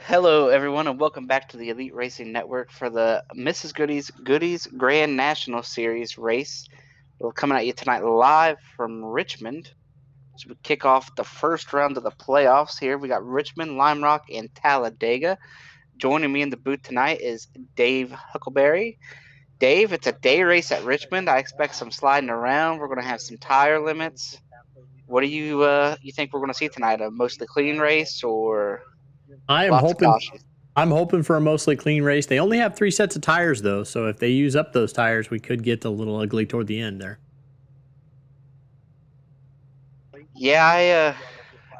Hello, everyone, and welcome back to the Elite Racing Network for the Mrs. Goody's Grand National Series race. We're coming at you tonight live from Richmond. So we kick off the first round of the playoffs here. We got Richmond, Lime Rock, and Talladega. Joining me in the booth tonight is Dave Huckleberry. Dave, it's a day race at Richmond. I expect some sliding around. We're going to have some tire limits. What do you think we're going to see tonight? A mostly clean race or I am lots of hoping caution? I'm hoping for a mostly clean race. They only have 3 sets of tires though, so if they use up those tires, we could get a little ugly toward the end there. Yeah,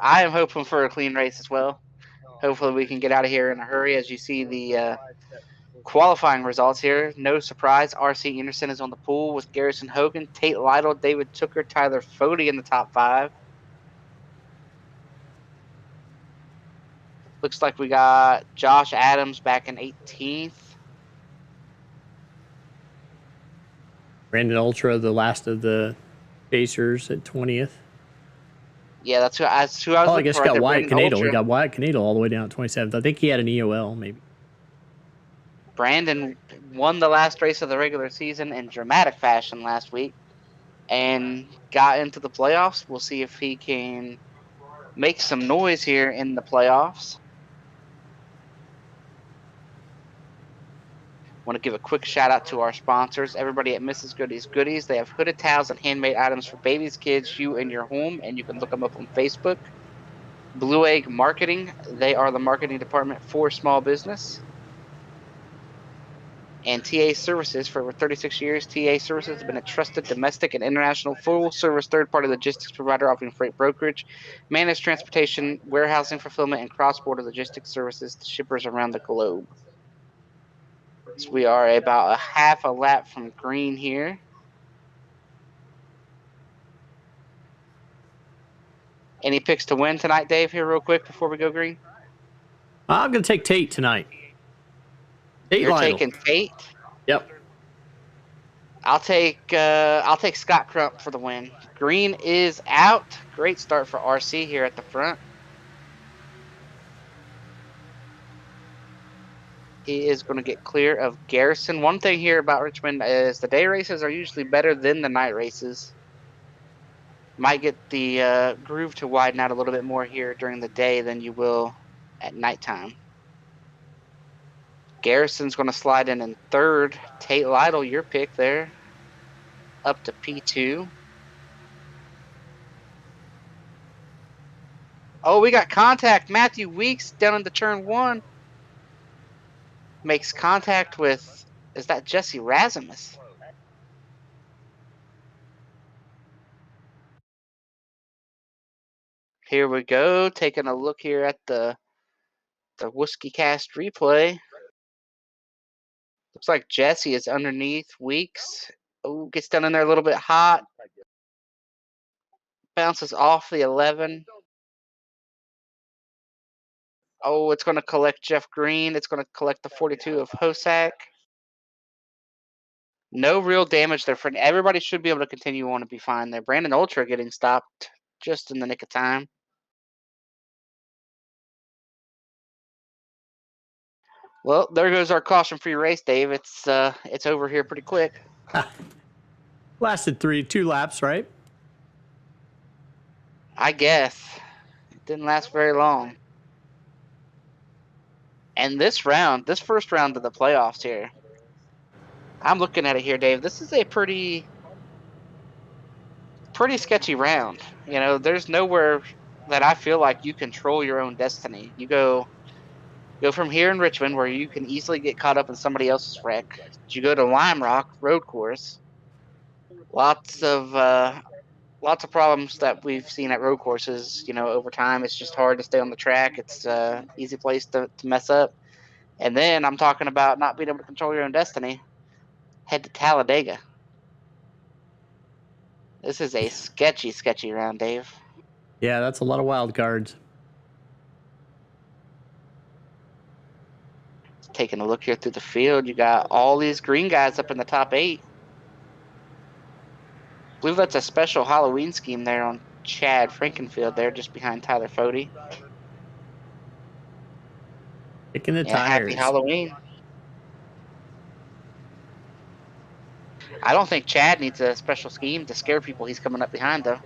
I am hoping for a clean race as well. Hopefully we can get out of here in a hurry. As you see the qualifying results here, no surprise, R.C. Anderson is on the pool with Garrison Hogan, Tate Lytle, David Tooker, Tyler Fody in the top 5. Looks like we got Josh Adams back in 18th. Brandon Ultra, the last of the Chasers, at 20th. Yeah, that's who I was looking I guess for you right got there. Wyatt Brandon Canadle. We Ultra. got Wyatt Canadle all the way down at 27th. I think he had an EOL, maybe. Brandon won the last race of the regular season in dramatic fashion last week and got into the playoffs. We'll see if he can make some noise here in the playoffs. Want to give a quick shout out to our sponsors, everybody at Mrs. Goody's Goodies. They have hooded towels and handmade items for babies, kids, you, and your home, and you can look them up on Facebook. Blue Egg Marketing, they are the marketing department for small business. And TA Services, for over 36 years, TA Services has been a trusted domestic and international full-service third-party logistics provider offering freight brokerage, managed transportation, warehousing, fulfillment, and cross-border logistics services to shippers around the globe. So we are about a half a lap from green here. Any picks to win tonight, Dave, here real quick before we go green? I'm going to take Tate tonight. You're Lytle. taking Tate? Yep. I'll take Scott Crump for the win. Green is out. Great start for RC here at the front. He is going to get clear of Garrison. One thing here about Richmond is the day races are usually better than the night races. Might get the groove to widen out a little bit more here during the day than you will at nighttime. Garrison's going to slide in third. Tate Lytle, your pick there, up to P2. Oh, we got contact. Matthew Weeks down into turn 1. Makes contact with, is that Jesse Razimus? Here we go, taking a look here at the Whiskey Cast replay. Looks like Jesse is underneath Weeks. Oh, gets down in there a little bit hot. Bounces off the 11. Oh, it's going to collect Jeff Green. It's going to collect the 42 of Hosack. No real damage there. Everybody should be able to continue on and be fine there. Brandon Ultra getting stopped just in the nick of time. Well, there goes our caution-free race, Dave. It's over here pretty quick. Lasted 2 laps, right? I guess. It didn't last very long. And this first round of the playoffs here, I'm looking at it here, Dave. This is a pretty sketchy round. You know, there's nowhere that I feel like you control your own destiny. You go from here in Richmond, where you can easily get caught up in somebody else's wreck. You go to Lime Rock road course. Lots of problems that we've seen at road courses. You know, over time, it's just hard to stay on the track. It's an easy place to mess up. And then I'm talking about not being able to control your own destiny. Head to Talladega. This is a sketchy round, Dave. Yeah, that's a lot of wild cards. Taking a look here through the field, you got all these green guys up in the top 8. I believe that's a special Halloween scheme there on Chad Frankenfield there, just behind Tyler Fody. Kicking the Yeah, happy tires. Halloween. I don't think Chad needs a special scheme to scare people. He's coming up behind, though.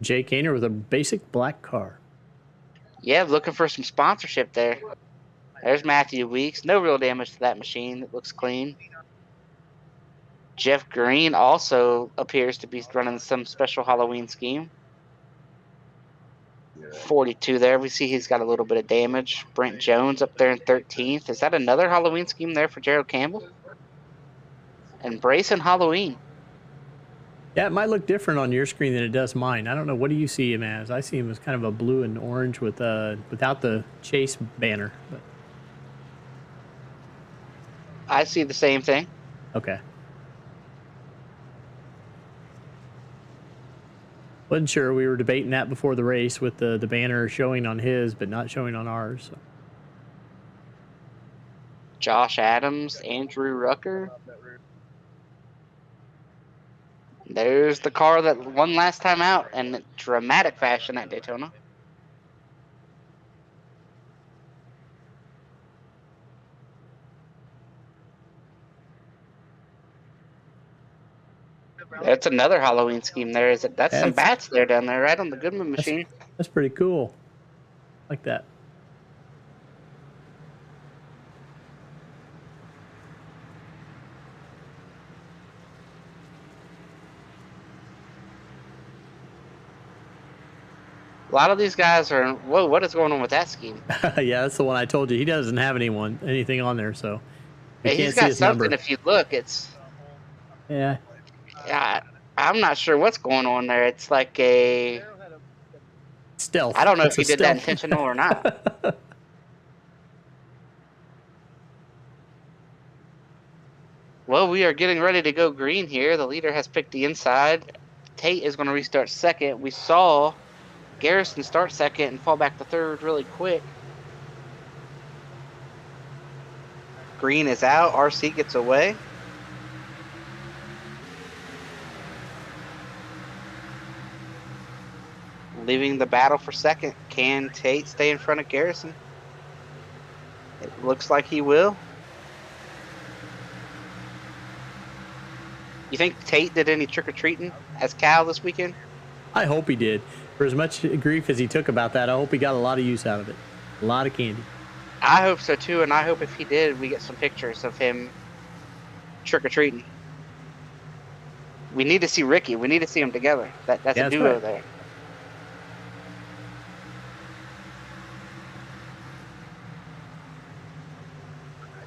Jake Gainer with a basic black car. Yeah, looking for some sponsorship there. There's Matthew Weeks. No real damage to that machine. It looks clean. Jeff Green also appears to be running some special Halloween scheme. 42 there. We see he's got a little bit of damage. Brent Jones up there in 13th. Is that another Halloween scheme there for Gerald Campbell? Embracing Halloween. Yeah, it might look different on your screen than it does mine. I don't know. What do you see him as? I see him as kind of a blue and orange with without the chase banner. But I see the same thing. okay. Wasn't sure. We were debating that before the race with the banner showing on his but not showing on ours. So. Josh Adams, Andrew Rucker. There's the car that won last time out in dramatic fashion at Daytona. That's another Halloween scheme there. Is it? That's some bats there down there, right on the Goodman machine. That's pretty cool. Like that. A lot of these guys are. Whoa! What is going on with that scheme? Yeah, that's the one I told you. He doesn't have anything on there, so he's got something. Number. If you look, it's. Yeah. Yeah, I'm not sure what's going on there. It's like a stealth. I don't know if he did that intentional or not. Well, we are getting ready to go green here. The leader has picked the inside. Tate is going to restart second. We saw Garrison start second and fall back to third really quick. Green is out. RC gets away. Leaving the battle for second. Can Tate stay in front of Garrison? It looks like he will. You think Tate did any trick-or-treating as Cal this weekend? I hope he did. For as much grief as he took about that, I hope he got a lot of use out of it. A lot of candy. I hope so too, and I hope if he did, we get some pictures of him trick-or-treating. We need to see Ricky. We need to see them together. That's a duo right there.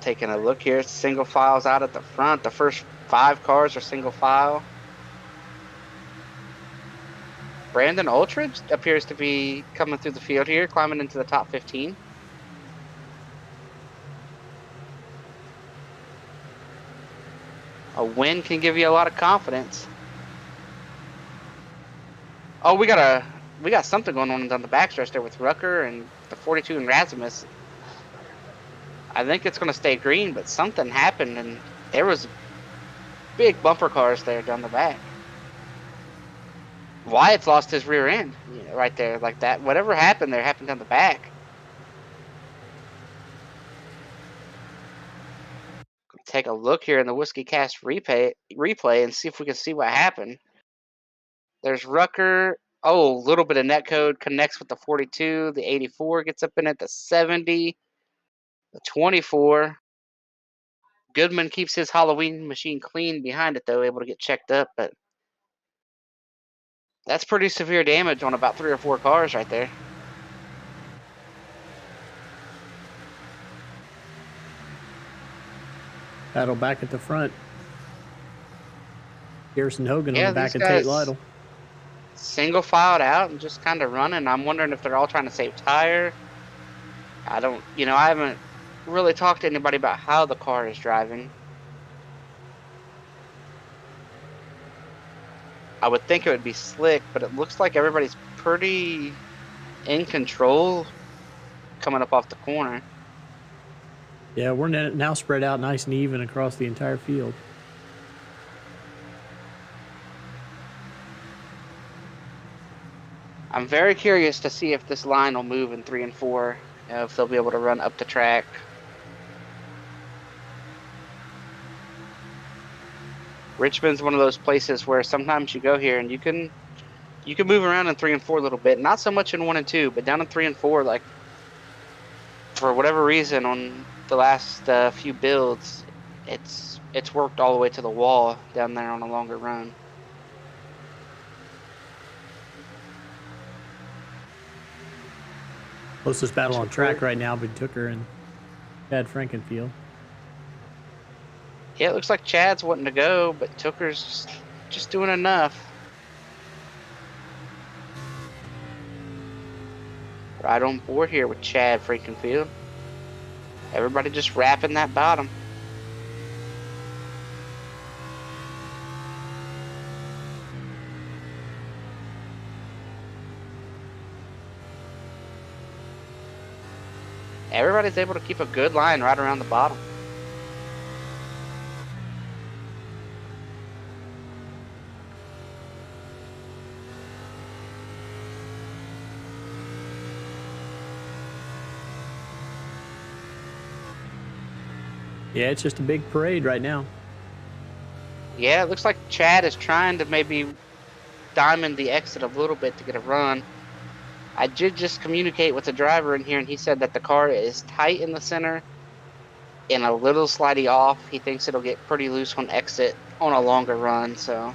Taking a look here, single files out at the front. The first 5 cars are single file. Brandon Ultridge appears to be coming through the field here, climbing into the top 15. A win can give you a lot of confidence. Oh, we got something going on the backstretch there with Rucker and the 42 and Rasmus. I think it's going to stay green, but something happened, and there was big bumper cars there down the back. Wyatt's lost his rear end right there like that. Whatever happened there happened down the back. Take a look here in the Whiskey Cast replay and see if we can see what happened. There's Rucker. Oh, a little bit of netcode connects with the 42. The 84 gets up in it. The 70. The 24. Goodman keeps his Halloween machine clean behind it, though, able to get checked up. But that's pretty severe damage on about 3 or 4 cars right there. Battle back at the front. Garrison Hogan on the back of Tate Lytle. Single filed out and just kind of running. I'm wondering if they're all trying to save tire. I haven't really talked to anybody about how the car is driving. I would think it would be slick, but it looks like everybody's pretty in control coming up off the corner. Yeah, we're now spread out nice and even across the entire field. I'm very curious to see if this line will move in 3 and 4, if they'll be able to run up the track. Richmond's one of those places where sometimes you go here and you can move around in 3 and 4 a little bit. Not so much in 1 and 2, but down in 3 and 4, like for whatever reason on the last few builds, it's worked all the way to the wall down there on a longer run. Closest battle on track right now between Tooker and Chad Frankenfield. Yeah, it looks like Chad's wanting to go, but Tooker's just doing enough. Right on board here with Chad Frankenfield. Everybody just wrapping that bottom. Everybody's able to keep a good line right around the bottom. Yeah, it's just a big parade right now. Yeah, it looks like Chad is trying to maybe diamond the exit a little bit to get a run. I did just communicate with the driver in here, and he said that the car is tight in the center and a little slidey off. He thinks it'll get pretty loose on exit on a longer run, so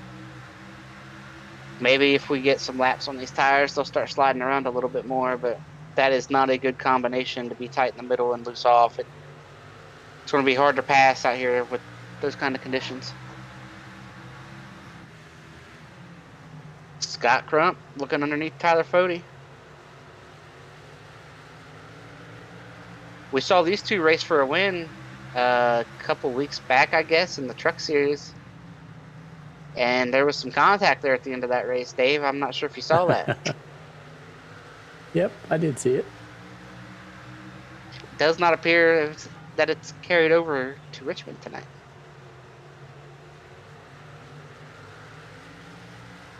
maybe if we get some laps on these tires, they'll start sliding around a little bit more, but that is not a good combination to be tight in the middle and loose off. It's going to be hard to pass out here with those kind of conditions. Scott Crump looking underneath Tyler Fody. We saw these two race for a win a couple weeks back, I guess, in the Truck Series. And there was some contact there at the end of that race, Dave. I'm not sure if you saw that. Yep, I did see it. It does not appear that it's carried over to Richmond tonight.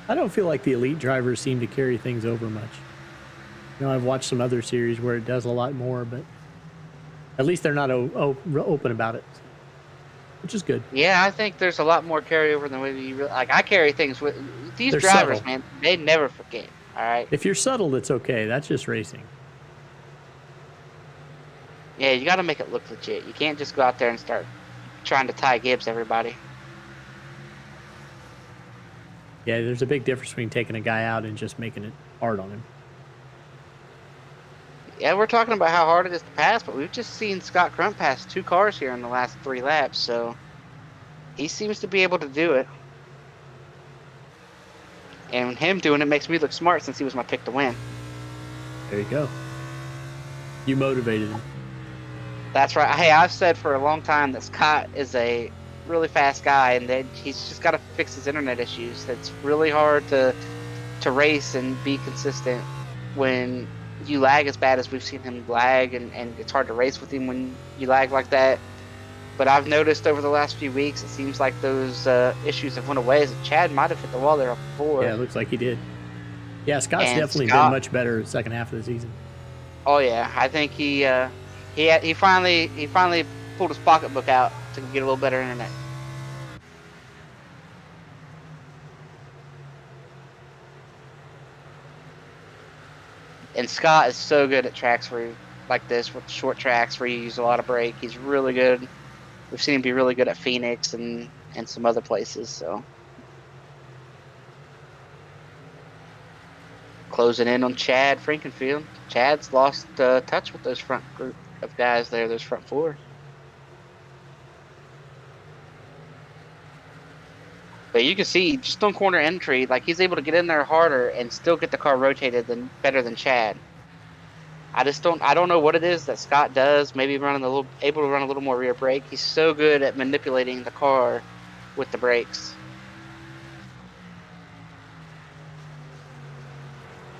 I don't feel like the elite drivers seem to carry things over much. You know, I've watched some other series where it does a lot more, but at least they're not open about it, which is good. Yeah, I think there's a lot more carryover than what you like. I carry things with these They're drivers, subtle. man. They never forget. All right. If you're subtle, it's okay. That's just racing. Yeah, you got to make it look legit. You can't just go out there and start trying to tie Gibbs everybody. Yeah, there's a big difference between taking a guy out and just making it hard on him. Yeah, we're talking about how hard it is to pass, but we've just seen Scott Crump pass 2 cars here in the last 3 laps, so he seems to be able to do it. And him doing it makes me look smart since he was my pick to win. There you go. You motivated him. That's right. Hey, I've said for a long time that Scott is a really fast guy, and that he's just got to fix his internet issues. It's really hard to race and be consistent when you lag as bad as we've seen him lag, and it's hard to race with him when you lag like that. But I've noticed over the last few weeks, it seems like those issues have went away. Chad might have hit the wall there before. Yeah, it looks like he did. Yeah, Scott's And definitely Scott- been much better the second half of the season. Oh yeah, I think he finally pulled his pocketbook out to get a little better internet. And Scott is so good at tracks like this, with short tracks where you use a lot of brake. He's really good. We've seen him be really good at Phoenix and some other places. So closing in on Chad Frankenfield. Chad's lost touch with those front group of guys there, those front 4. But you can see just on corner entry, like he's able to get in there harder and still get the car rotated better than Chad. I don't know what it is that Scott does. Maybe able to run a little more rear brake. He's so good at manipulating the car with the brakes.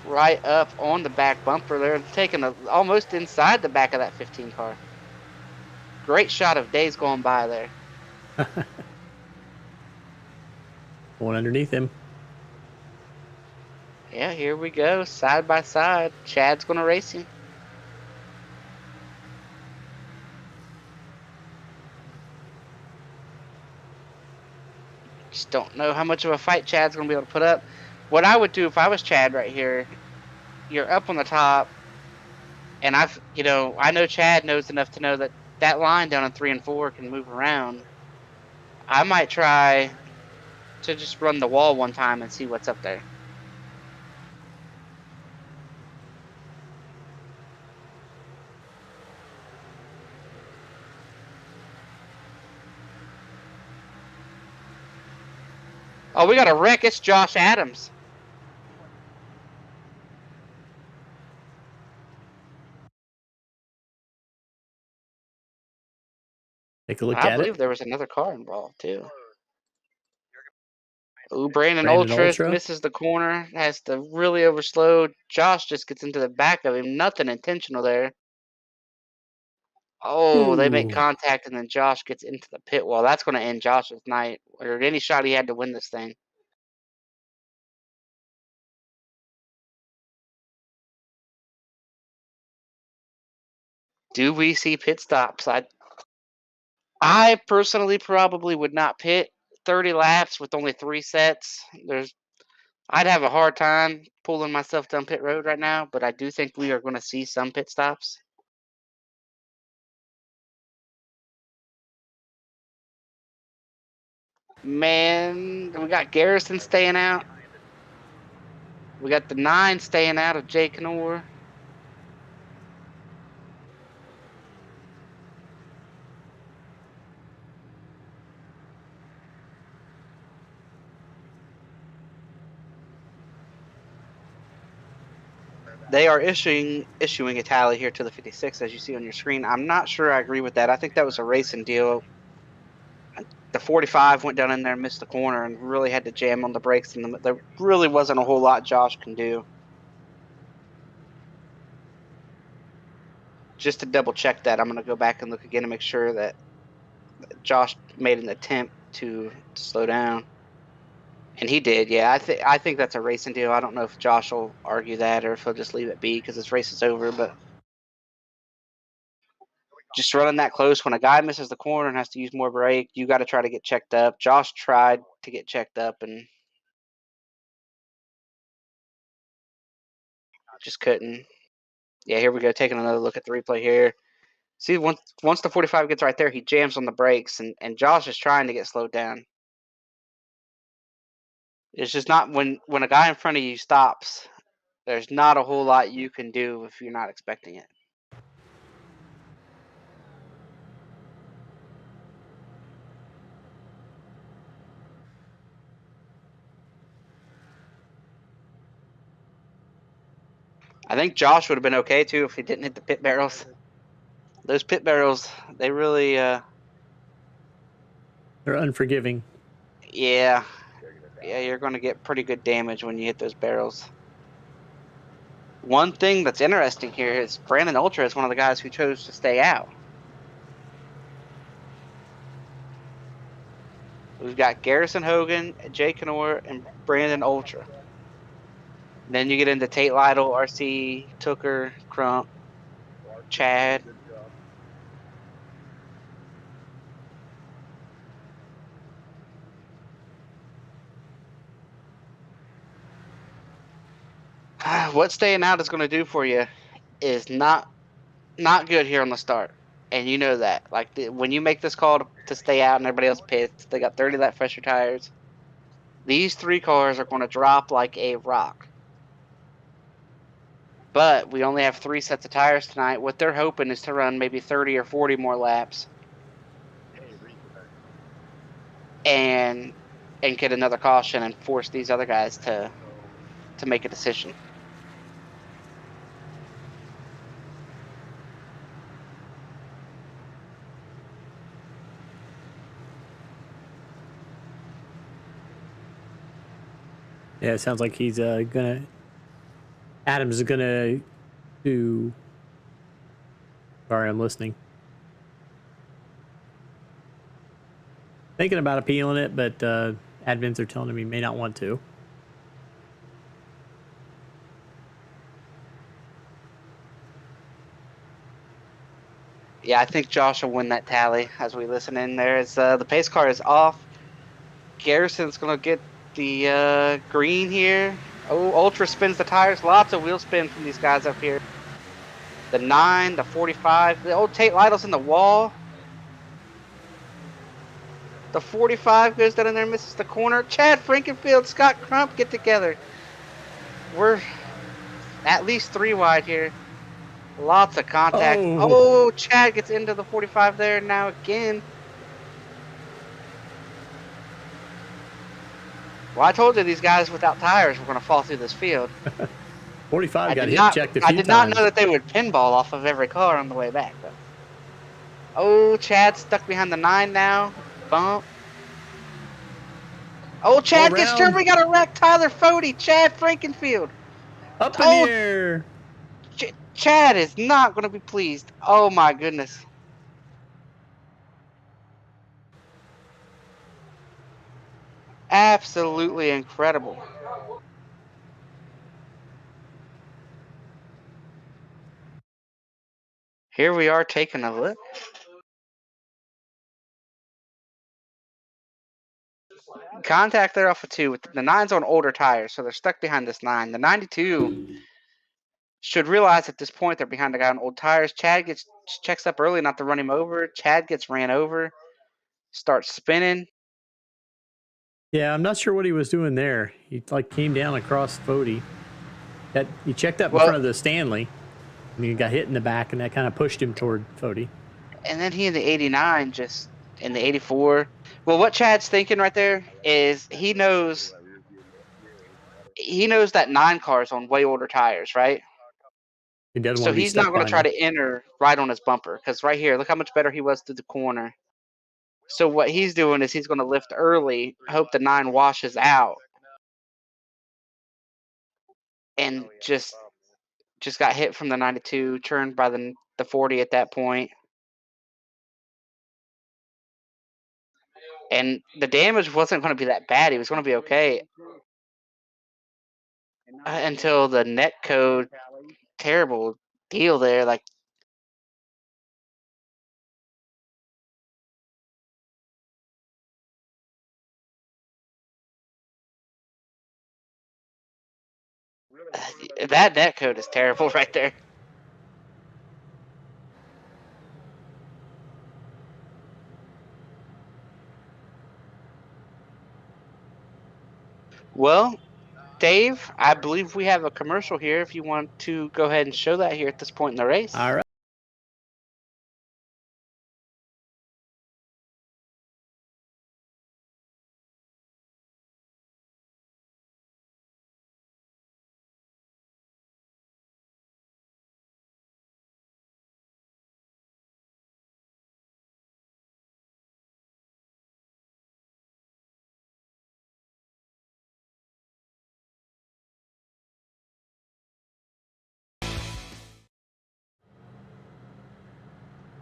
Right up on the back bumper there, taking almost inside the back of that 15 car. Great shot of days going by there. Going underneath him. Yeah, here we go, side by side. Chad's gonna race him. Just don't know how much of a fight Chad's gonna be able to put up. What I would do if I was Chad right here, you're up on the top, and I know Chad knows enough to know that that line down in 3 and 4 can move around. I might try to just run the wall one time and see what's up there. Oh, we got a wreck. It's Josh Adams. Take a look I at it. believe there was another car involved too. Ooh, Brandon Brandon Ultra Ultra. misses the corner, has to really overslow. Josh just gets into the back of him. Nothing intentional there. Oh, they make Ooh. contact, and then Josh gets into the pit wall. That's going to end Josh's night, or any shot he had to win this thing. Do we see pit stops? I personally probably would not pit 30 laps with only 3 sets. I'd have a hard time pulling myself down pit road right now, but I do think we are going to see some pit stops. Man, we got Garrison staying out. We got the 9 staying out of Jay Canor. They are issuing a tally here to the 56, as you see on your screen. I'm not sure I agree with that. I think that was a racing deal. The 45 went down in there, missed the corner, and really had to jam on the brakes. And there really wasn't a whole lot Josh can do. Just to double check that, I'm going to go back and look again to make sure that Josh made an attempt to slow down. And he did, yeah. I think that's a racing deal. I don't know if Josh will argue that or if he'll just leave it be because this race is over. But just running that close, when a guy misses the corner and has to use more brake, you got to try to get checked up. Josh tried to get checked up and just couldn't. Yeah, here we go. Taking another look at the replay here. See, once the 45 gets right there, he jams on the brakes, and Josh is trying to get slowed down. It's just not when a guy in front of you stops. There's not a whole lot you can do if you're not expecting it. I think Josh would have been okay too if he didn't hit the pit barrels. Those pit barrels, they really, They're unforgiving. yeah, you're going to get pretty good damage when you hit those barrels. One thing that's interesting here is Brandon Ultra is one of the guys who chose to stay out. We've got Garrison Hogan, Jay Canor, and Brandon Ultra. Then you get into Tate Lytle, RC, Tooker, Crump, Chad. What staying out is going to do for you is not good here on the start, and you know that. Like when you make this call to stay out and everybody else pits, they got 30 lap fresher tires. These 3 cars are going to drop like a rock. But we only have 3 sets of tires tonight. What they're hoping is to run maybe 30 or 40 more laps and get another caution and force these other guys to make a decision. Yeah, it sounds like he's Adams is gonna do. Sorry, I'm listening. Thinking about appealing it, but admins are telling him he may not want to. Yeah, I think Josh will win that tally as we listen in there. As the pace car is off, Garrison's gonna get the green here. Oh, Ultra spins the tires. Lots of wheel spin from these guys up here. The 9, the 45. The old Tate Lytle's in the wall. The 45 goes down in there, misses the corner. Chad Frankenfield, Scott Crump get together. We're at least 3 wide here. Lots of contact. Oh, Chad gets into the 45 there now again. Well, I told you these guys without tires were going to fall through this field. 45 got hip checked a few times. I did not know that they would pinball off of every car on the way back, though. Oh, Chad's stuck behind the 9 now. Bump. Oh, Chad gets turned. We got a wreck. Tyler Fody, Chad Frankenfield. Up in the air. Chad is not going to be pleased. Oh, my goodness. Absolutely incredible. Here we are taking a look. Contact there off of 2. The 9's on older tires, so they're stuck behind this 9. The 92 should realize at this point they're behind the guy on old tires. Chad checks up early not to run him over. Chad gets ran over, starts spinning. Yeah, I'm not sure what he was doing there. He came down across Fody. He checked up in front of the Stanley, and he got hit in the back, and that kind of pushed him toward Fody. And then he in the 89 just in the 84. Well, what Chad's thinking right there is he knows that 9 car's on way older tires, right? So he's not going to try to enter right on his bumper, because right here, look how much better he was through the corner. So what he's doing is he's going to lift early, hope the 9 washes out, and just got hit from the 92, turned by the 40 at that point. And the damage wasn't going to be that bad. He was going to be okay until the net code terrible deal there. That net code is terrible right there. Well, Dave, I believe we have a commercial here if you want to go ahead and show that here at this point in the race. All right.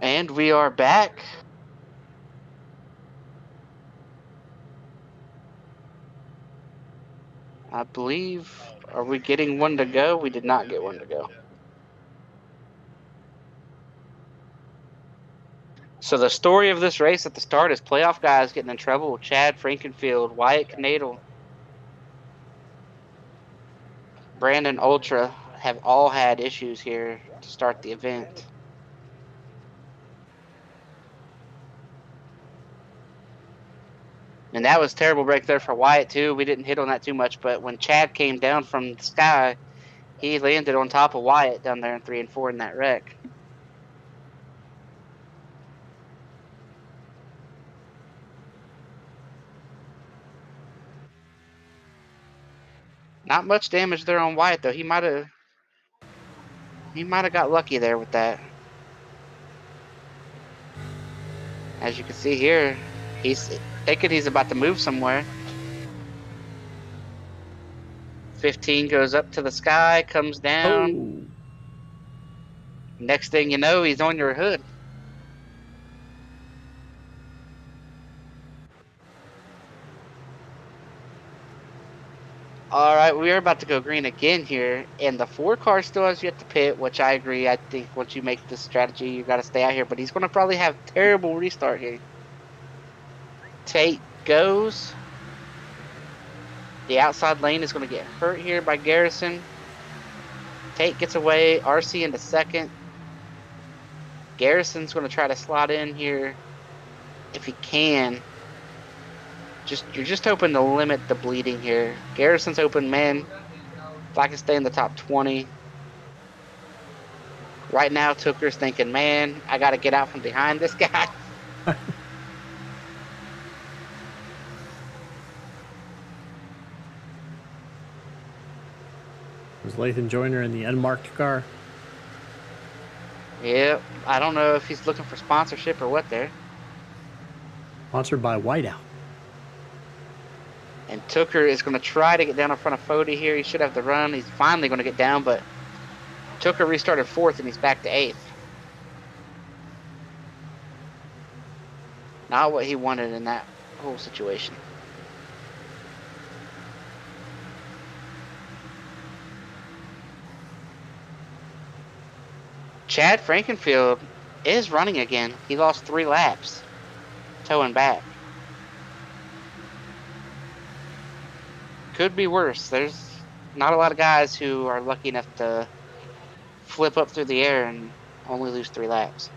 And we are back. I believe, are we getting one to go? We did not get one to go. So the story of this race at the start is playoff guys getting in trouble. Chad Frankenfield, Wyatt Knadel, Brandon Ultra have all had issues here to start the event. And that was a terrible break there for Wyatt, too. We didn't hit on that too much, but when Chad came down from the sky, he landed on top of Wyatt down there in 3 and 4 in that wreck. Not much damage there on Wyatt, though. He might have got lucky there with that. As you can see here, he's thinking he's about to move somewhere. 15 goes up to the sky, comes down. Oh. Next thing you know, he's on your hood. All right, we are about to go green again here, and the 4 car still has yet to pit, which I agree. I think once you make this strategy, you got to stay out here. But he's going to probably have terrible restart here. Tate goes. The outside lane is going to get hurt here by Garrison. Tate gets away. RC into second. Garrison's going to try to slot in here if he can. You're just hoping to limit the bleeding here. Garrison's open, man. If I can stay in the top 20. Right now, Tooker's thinking, man, I got to get out from behind this guy. Was Lathan Joyner in the unmarked car? Yeah, I don't know if he's looking for sponsorship or what there. Sponsored by Whiteout. And Tooker is going to try to get down in front of Fody here. He should have the run. He's finally going to get down, but Tooker restarted 4th, and he's back to 8th. Not what he wanted in that whole situation. Chad Frankenfield is running again. He lost 3 laps, towing back. Could be worse. There's not a lot of guys who are lucky enough to flip up through the air and only lose 3 laps.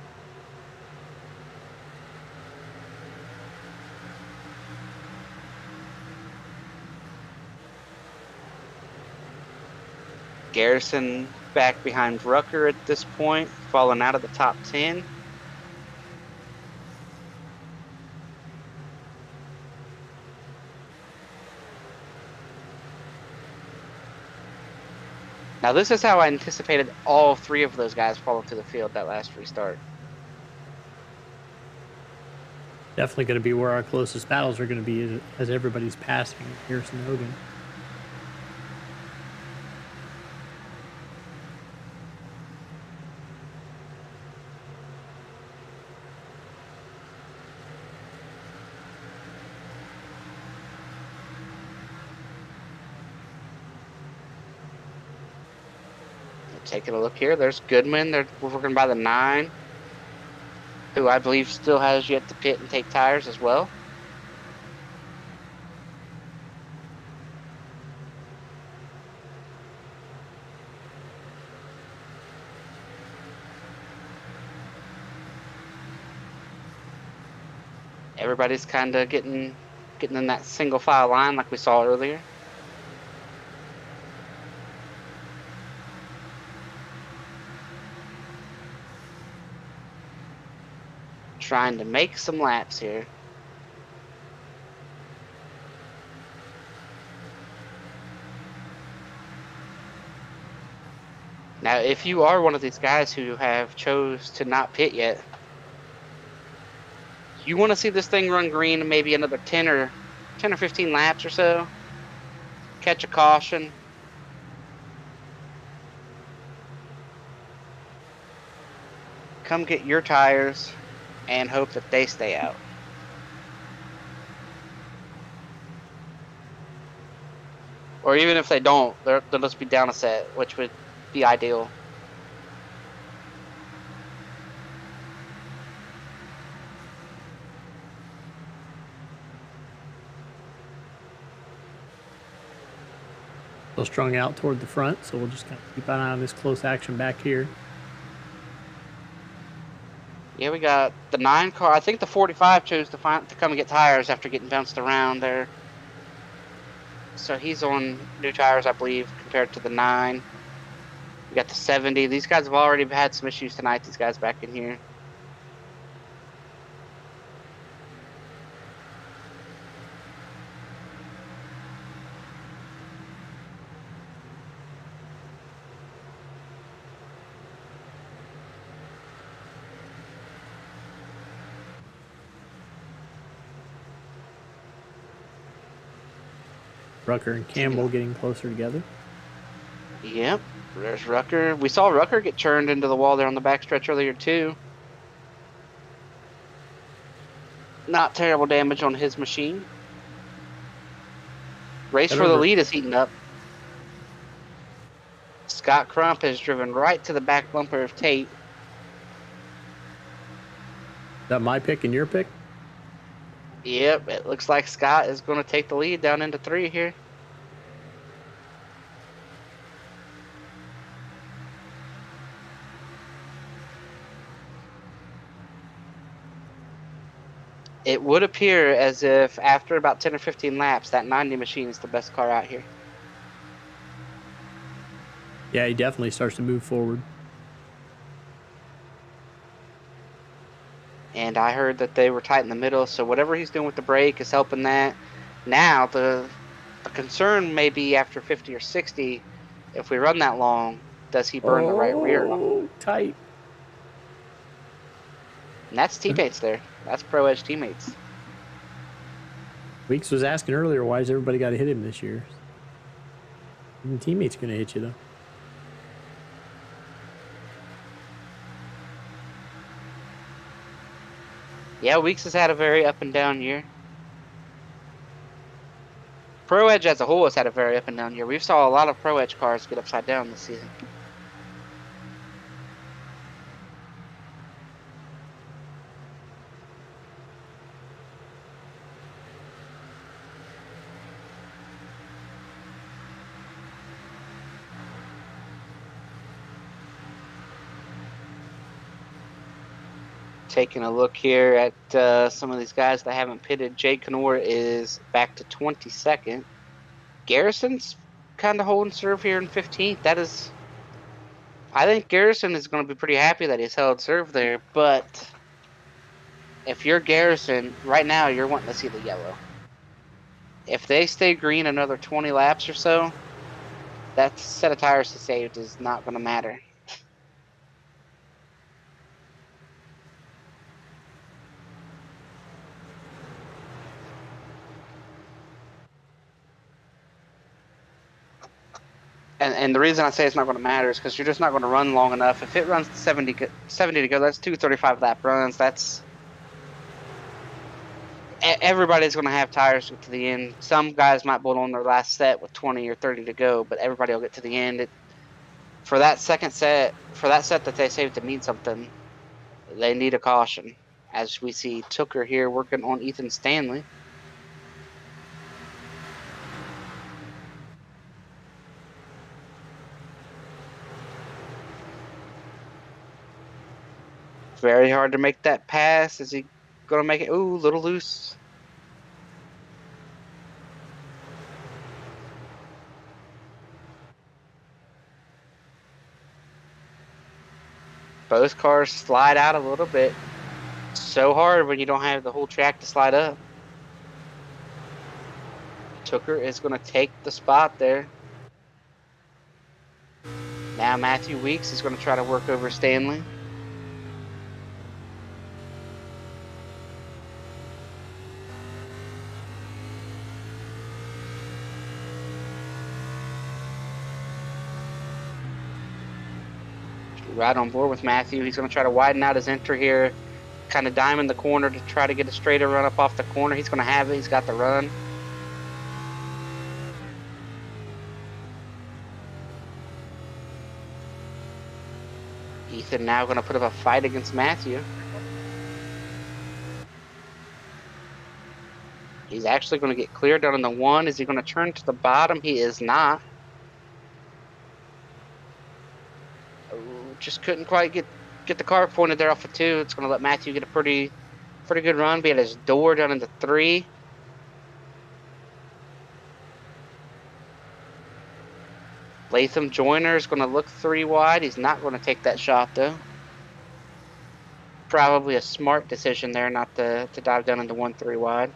Garrison back behind Rucker at this point, falling out of the top 10. Now this is how I anticipated all 3 of those guys falling to the field that last restart. Definitely going to be where our closest battles are going to be as everybody's passing Harrison Hogan. Taking a look here, there's Goodman. They're working by the 9, who I believe still has yet to pit and take tires as well. Everybody's kind of getting in that single file line like we saw earlier. Trying to make some laps here. Now, if you are one of these guys who have chose to not pit yet, you want to see this thing run green maybe another 10 or 15 laps or so. Catch a caution. Come get your tires and hope that they stay out. Or even if they don't, they'll just be down a set, which would be ideal. Still strung out toward the front, so we'll just kind of keep an eye on this close action back here. Yeah, we got the 9 car. I think the 45 chose to come and get tires after getting bounced around there. So he's on new tires, I believe, compared to the 9. We got the 70. These guys have already had some issues tonight, these guys back in here. Rucker and Campbell getting closer together. Yep, there's Rucker. We saw Rucker get churned into the wall there on the backstretch earlier, too. Not terrible damage on his machine. Race for the lead is heating up. Scott Crump has driven right to the back bumper of Tate. Is that my pick and your pick? Yep, it looks like Scott is going to take the lead down into 3 here. It would appear as if after about 10 or 15 laps, that 90 machine is the best car out here. Yeah, he definitely starts to move forward. And I heard that they were tight in the middle, so whatever he's doing with the brake is helping that. Now, the concern may be after 50 or 60, if we run that long, does he burn the right rear? Oh, tight. And that's teammates there. That's Pro Edge teammates. Weeks was asking earlier, why has everybody got to hit him this year? Even teammates going to hit you, though. Yeah, Weeks has had a very up and down year. Pro Edge as a whole has had a very up and down year. We've saw a lot of Pro Edge cars get upside down this season. Taking a look here at some of these guys that haven't pitted. Jake Knorr is back to 22nd. Garrison's kind of holding serve here in 15th. That is, I think Garrison is going to be pretty happy that he's held serve there. But if you're Garrison, right now you're wanting to see the yellow. If they stay green another 20 laps or so, that set of tires he saved is not going to matter. And the reason I say it's not going to matter is because you're just not going to run long enough. If it runs 70 to go, that's 2 35 lap runs. That's everybody's going to have tires to the end. Some guys might bolt on their last set with 20 or 30 to go, but everybody will get to the end. For that second set, that they saved to mean something, they need a caution. As we see Tooker here working on Ethan Stanley. Very hard to make that pass. Is he going to make it? Ooh, a little loose. Both cars slide out a little bit. So hard when you don't have the whole track to slide up. Tooker is going to take the spot there. Now Matthew Weeks is going to try to work over Stanley. Right on board with Matthew. He's going to try to widen out his entry here. Kind of diamond the corner to try to get a straighter run up off the corner. He's going to have it. He's got the run. Ethan now going to put up a fight against Matthew. He's actually going to get clear down in the 1. Is he going to turn to the bottom? He is not. Just couldn't quite get the car pointed there off of 2. It's going to let Matthew get a pretty good run. Be at his door down into 3. Latham Joyner is going to look 3 wide. He's not going to take that shot, though. Probably a smart decision there not to dive down into 1-3 wide.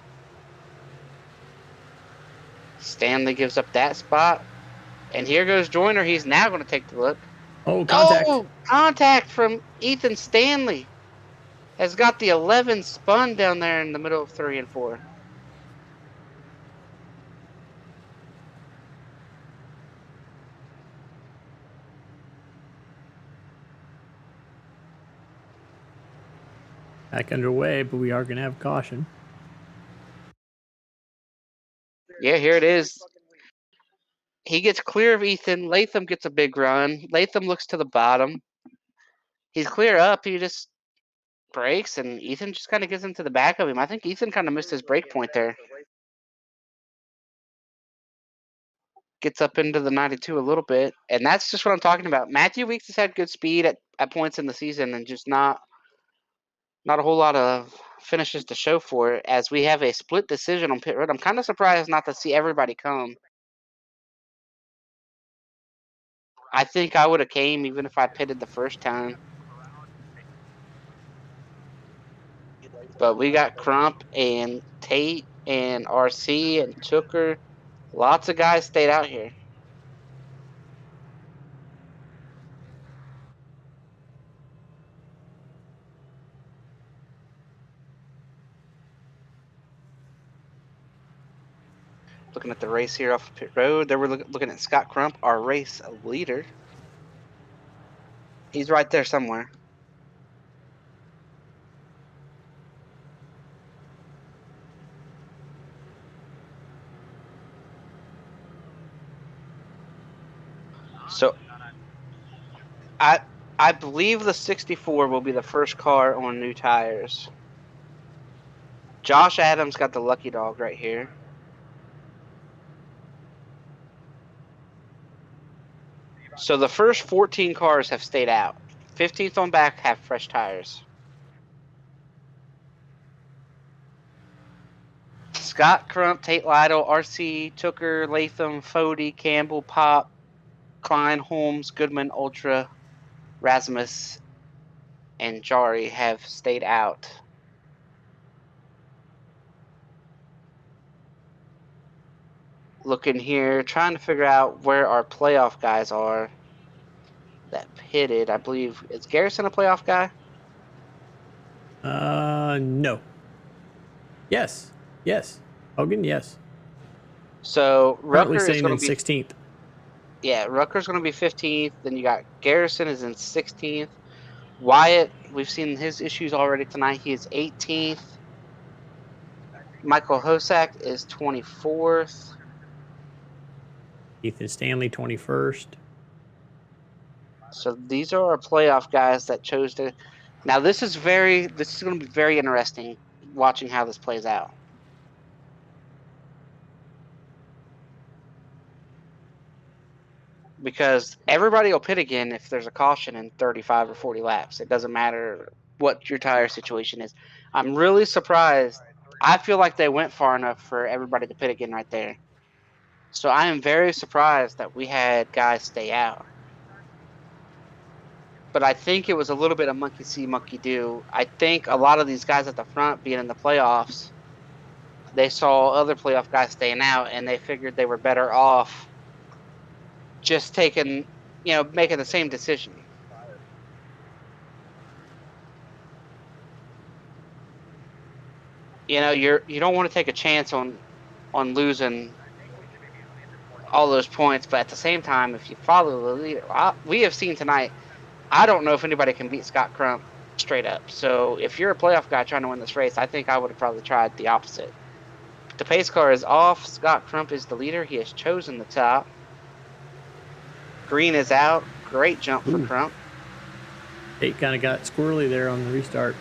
Stanley gives up that spot. And here goes Joyner. He's now going to take the look. Oh, contact. Oh, contact from Ethan Stanley. Has got the 11 spun down there in the middle of 3 and 4. Back underway, but we are going to have caution. Yeah, here it is. He gets clear of Ethan. Latham gets a big run. Latham looks to the bottom. He's clear up. He just breaks, and Ethan just kind of gets into the back of him. I think Ethan kind of missed his break point there. Gets up into the 92 a little bit, and that's just what I'm talking about. Matthew Weeks has had good speed at points in the season, and just not a whole lot of finishes to show for it, as we have a split decision on pit road. I'm kind of surprised not to see everybody come. I think I would have came even if I pitted the first time. But we got Crump and Tate and RC and Tooker. Lots of guys stayed out here. Looking at the race here off pit road, they were looking at Scott Crump, our race leader. He's right there somewhere. So I believe the 64 will be the first car on new tires. Josh Adams got the lucky dog right here. So the first 14 cars have stayed out. 15th on back have fresh tires. Scott Crump, Tate Lytle, RC, Tooker, Latham, Fody, Campbell, Pop, Klein, Holmes, Goodman, Ultra, Rasmus, and Jari have stayed out. Looking here, trying to figure out where our playoff guys are that pitted. I believe, is Garrison a playoff guy? No. Yes. Hogan, yes. So Currently Rucker is sitting going in to be 16th. Yeah, Rucker's going to be 15th. Then you got Garrison is in 16th. Wyatt, we've seen his issues already tonight. He is 18th. Michael Hosack is 24th. Ethan Stanley, 21st. So these are our playoff guys that chose to. Now this is going to be very interesting watching how this plays out. Because everybody will pit again if there's a caution in 35 or 40 laps. It doesn't matter what your tire situation is. I'm really surprised. I feel like they went far enough for everybody to pit again right there. So I am very surprised that we had guys stay out. But I think it was a little bit of monkey see, monkey do. I think a lot of these guys at the front being in the playoffs, they saw other playoff guys staying out, and they figured they were better off just making the same decision. You don't want to take a chance on losing all those points, but at the same time, if you follow the leader, we have seen tonight. I don't know if anybody can beat Scott Crump straight up. So if you're a playoff guy trying to win this race, I think I would have probably tried the opposite. The pace car is off. Scott Crump is the leader. He has chosen the top. Green is out. Great jump for Crump. Tate kind of got squirrely there on the restart.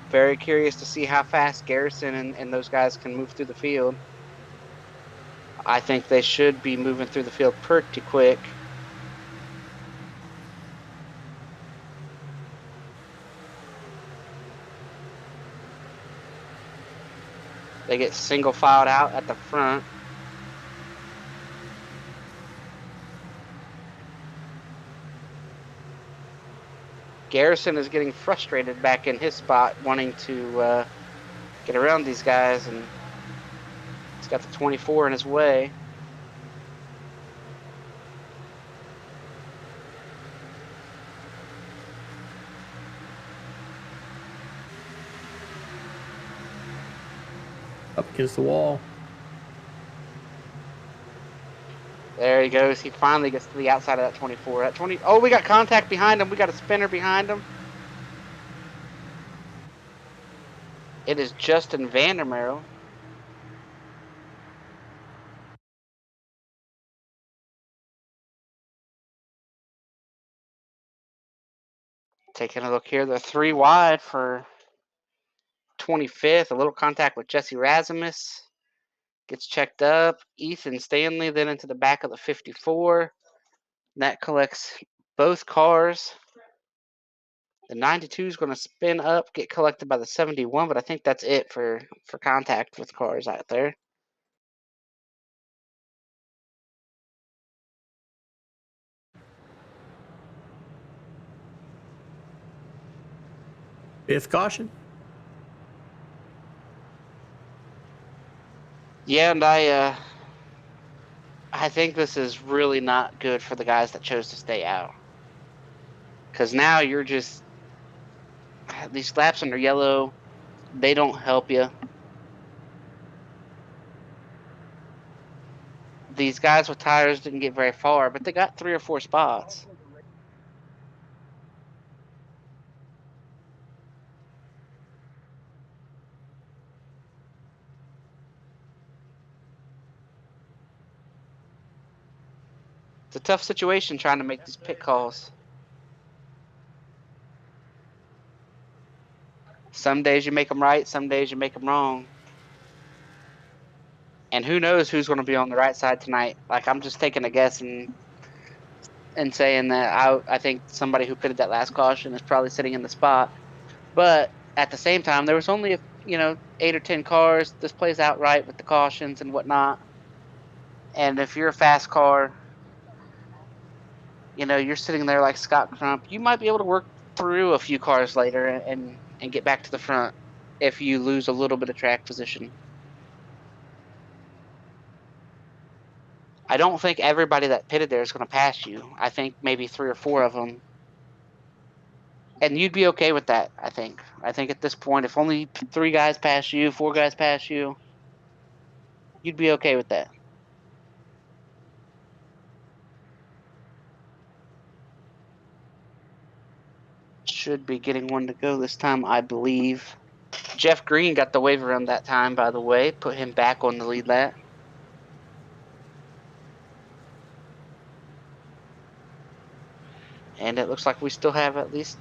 Very curious to see how fast Garrison and those guys can move through the field. I think they should be moving through the field pretty quick. They get single filed out at the front. Garrison is getting frustrated back in his spot, wanting to get around these guys, and he's got the 24 in his way. Up against the wall. There he goes. He finally gets to the outside of that 24. That 20. Oh, we got contact behind him. We got a spinner behind him. It is Justin Vandermeer. Taking a look here, they're 3 wide for 25th. A little contact with Jesse Razimus. Gets checked up. Ethan Stanley then into the back of the 54. That collects both cars. The 92 is going to spin up, get collected by the 71, but I think that's it for contact with cars out there. Fifth caution. Yeah, and I think this is really not good for the guys that chose to stay out. Because now you're just, these laps under yellow, they don't help you. These guys with tires didn't get very far, but they got 3 or 4 spots. It's a tough situation trying to make these pit calls. Some days you make them right, some days you make them wrong. And who knows who's going to be on the right side tonight. Like, I'm just taking a guess and saying that I think somebody who pitted that last caution is probably sitting in the spot. But at the same time, there was only 8 or 10 cars. This plays out right with the cautions and whatnot. And if you're a fast car, you're sitting there like Scott Crump, you might be able to work through a few cars later and get back to the front if you lose a little bit of track position. I don't think everybody that pitted there is going to pass you. I think maybe 3 or 4 of them. And you'd be okay with that, I think. I think at this point, if only 3 guys pass you, 4 guys pass you, you'd be okay with that. Should be getting one to go this time, I believe. Jeff Green got the waiver on that time, by the way. Put him back on the lead lap. And it looks like we still have at least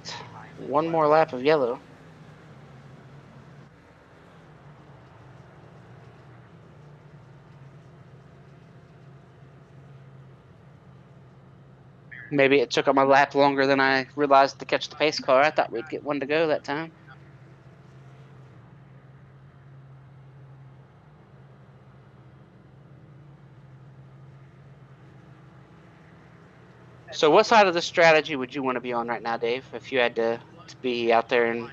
one more lap of yellow. Maybe it took him a lap longer than I realized to catch the pace car. I thought we'd get one to go that time. So what side of the strategy would you want to be on right now, Dave, if you had to be out there? And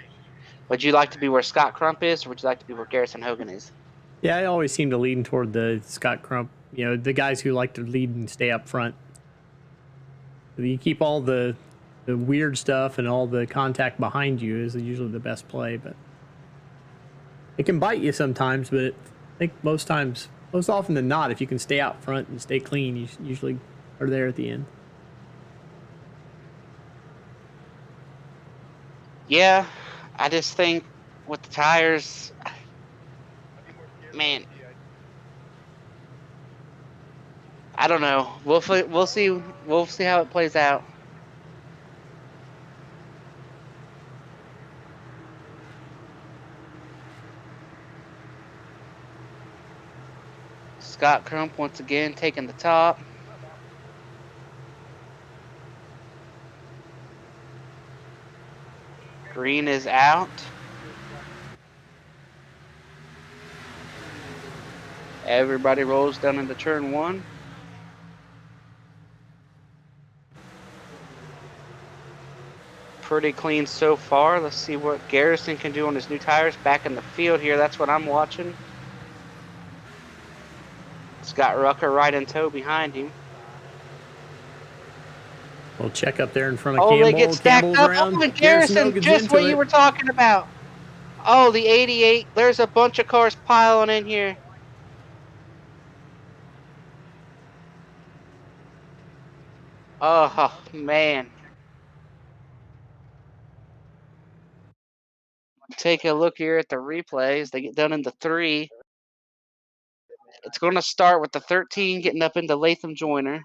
would you like to be where Scott Crump is, or would you like to be where Garrison Hogan is? Yeah, I always seem to lean toward the Scott Crump, the guys who like to lead and stay up front. You keep all the weird stuff and all the contact behind you is usually the best play, but it can bite you sometimes, but I think most often than not, if you can stay out front and stay clean, you usually are there at the end. Yeah, I just think with the tires, man, I don't know. We'll see. We'll see how it plays out. Scott Crump once again taking the top. Green is out. Everybody rolls down into turn 1. Pretty clean so far. Let's see what Garrison can do on his new tires back in the field here. That's what I'm watching. Scott Rucker right in tow behind him. We'll check up there in front of Campbell. They get stacked Campbell's up. around. Oh, Garrison, just what you were talking about. Oh, the 88. There's a bunch of cars piling in here. Oh, man. Take a look here at the replays. They get down into 3. It's going to start with the 13 getting up into Latham Joyner.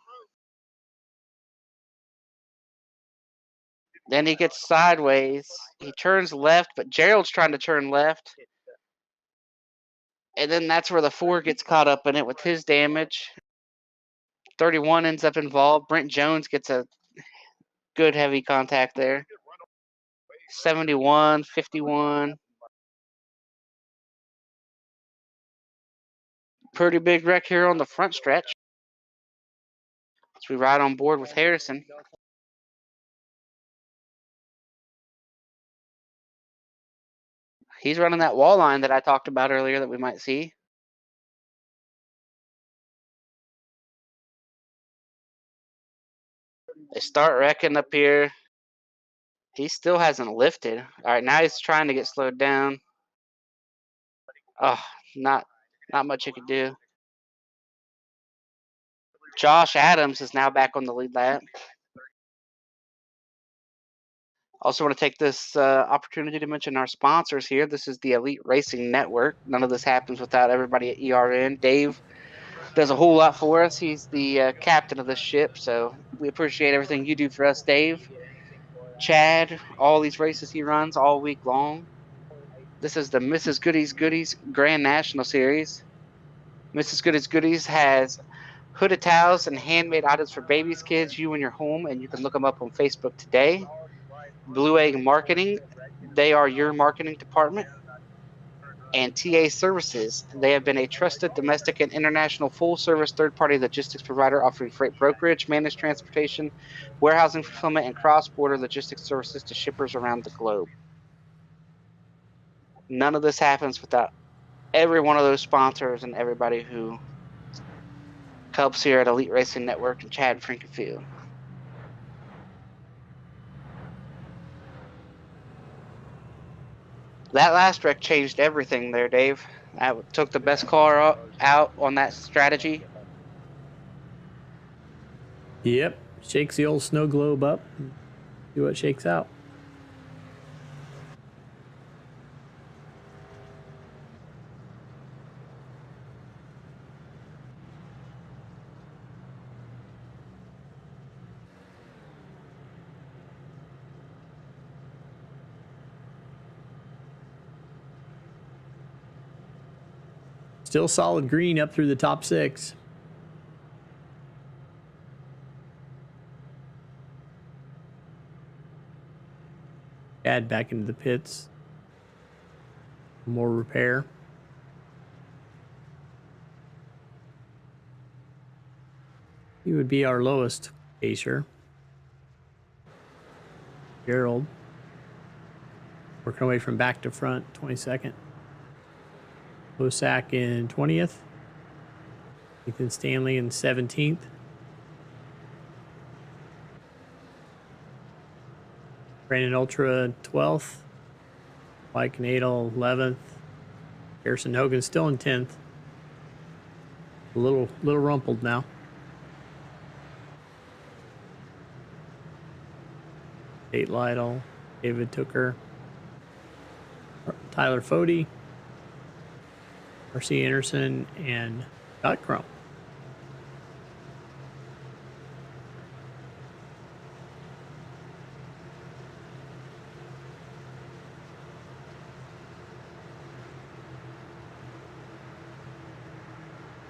Then he gets sideways. He turns left, but Gerald's trying to turn left. And then that's where the 4 gets caught up in it with his damage. 31 ends up involved. Brent Jones gets a good heavy contact there. 71, 51. Pretty big wreck here on the front stretch. As we ride on board with Harrison. He's running that wall line that I talked about earlier that we might see. They start wrecking up here. He still hasn't lifted. All right, now he's trying to get slowed down. Oh, not much you could do. Josh Adams is now back on the lead lap. Also want to take this opportunity to mention our sponsors here. This is the Elite Racing Network. None of this happens without everybody at ERN. Dave does a whole lot for us. He's the captain of this ship, so we appreciate everything you do for us, Dave. Chad, all these races he runs all week long. This is the Mrs. Goodies Grand National Series. Mrs. Goodies has hooded towels and handmade items for babies, kids, you and your home, and you can look them up on Facebook today. Blue Egg Marketing, they are your marketing department. And TA Services, they have been a trusted domestic and international full-service third-party logistics provider offering freight brokerage, managed transportation, warehousing fulfillment, and cross-border logistics services to shippers around the globe. None of this happens without every one of those sponsors and everybody who helps here at Elite Racing Network and Chad Frankenfield. That last wreck changed everything there, Dave. That took the best car out on that strategy. Yep. Shakes the old snow globe up. See what shakes out. Still solid green up through the top 6. Add back into the pits. More repair. He would be our lowest pacer. Gerald. Working away from back to front, 22nd. Bosack in 20th. Ethan Stanley in 17th. Brandon Ultra 12th. Mike Nadal 11th. Harrison Hogan still in 10th. A little rumpled now. Tate Lytle, David Tooker, Tyler Fody, R.C. Anderson, and Scott Crump.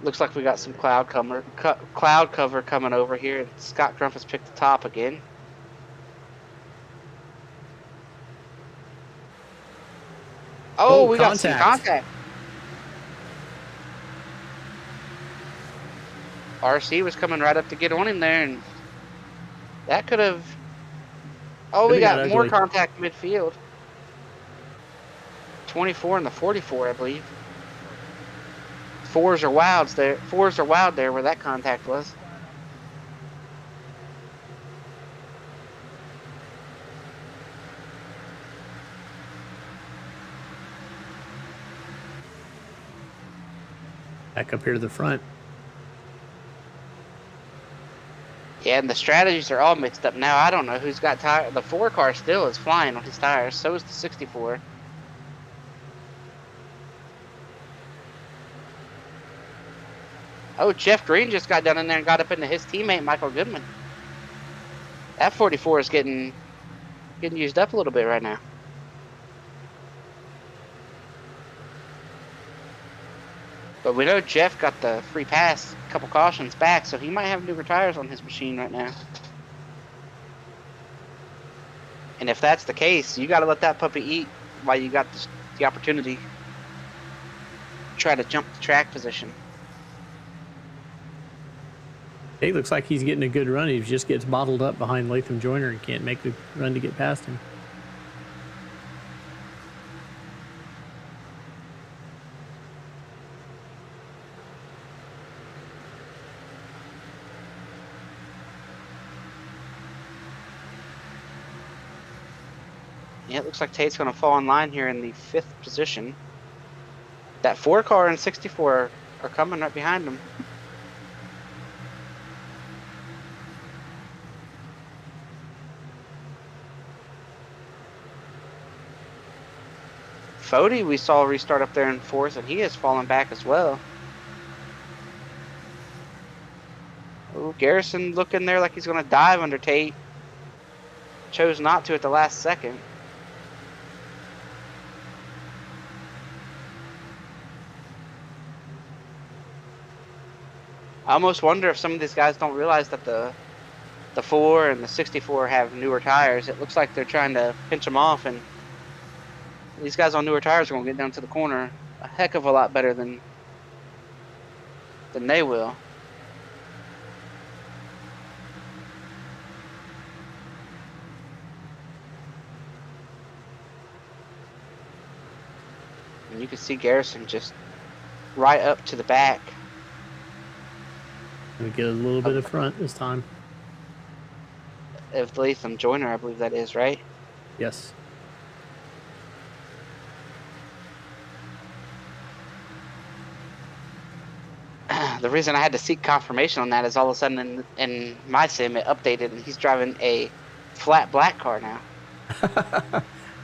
Looks like we got some cloud cover coming over here. Scott Crump has picked the top again. Oh, we got some contact. RC was coming right up to get on him there, and that could have... Oh, we got more contact midfield. 24 and the 44, I believe. Fours are wild there where that contact was. Back up here to the front. Yeah, and the strategies are all mixed up now. I don't know who's got tire. The 4 car still is flying on his tires. So is the 64. Oh, Jeff Green just got down in there and got up into his teammate, Michael Goodman. That 44 is getting getting used up a little bit right now. But we know Jeff got the free pass, a couple cautions back, so he might have newer tires on his machine right now. And if that's the case, you got to let that puppy eat while you got the opportunity. Try to jump the track position. It looks like he's getting a good run. He just gets bottled up behind Latham Joyner and can't make the run to get past him. Yeah, it looks like Tate's going to fall in line here in the 5th position. That 4 car and 64 are coming right behind him. Fody we saw restart up there in 4th, and he has fallen back as well. Oh, Garrison looking there like he's going to dive under Tate. Chose not to at the last second. I almost wonder if some of these guys don't realize that the 4 and the 64 have newer tires. It looks like they're trying to pinch them off, and these guys on newer tires are going to get down to the corner a heck of a lot better than they will. And you can see Garrison just right up to the back. We get a little bit of front this time. Of Latham Joyner, I believe that is, right? Yes. The reason I had to seek confirmation on that is all of a sudden in my sim it updated and he's driving a flat black car now.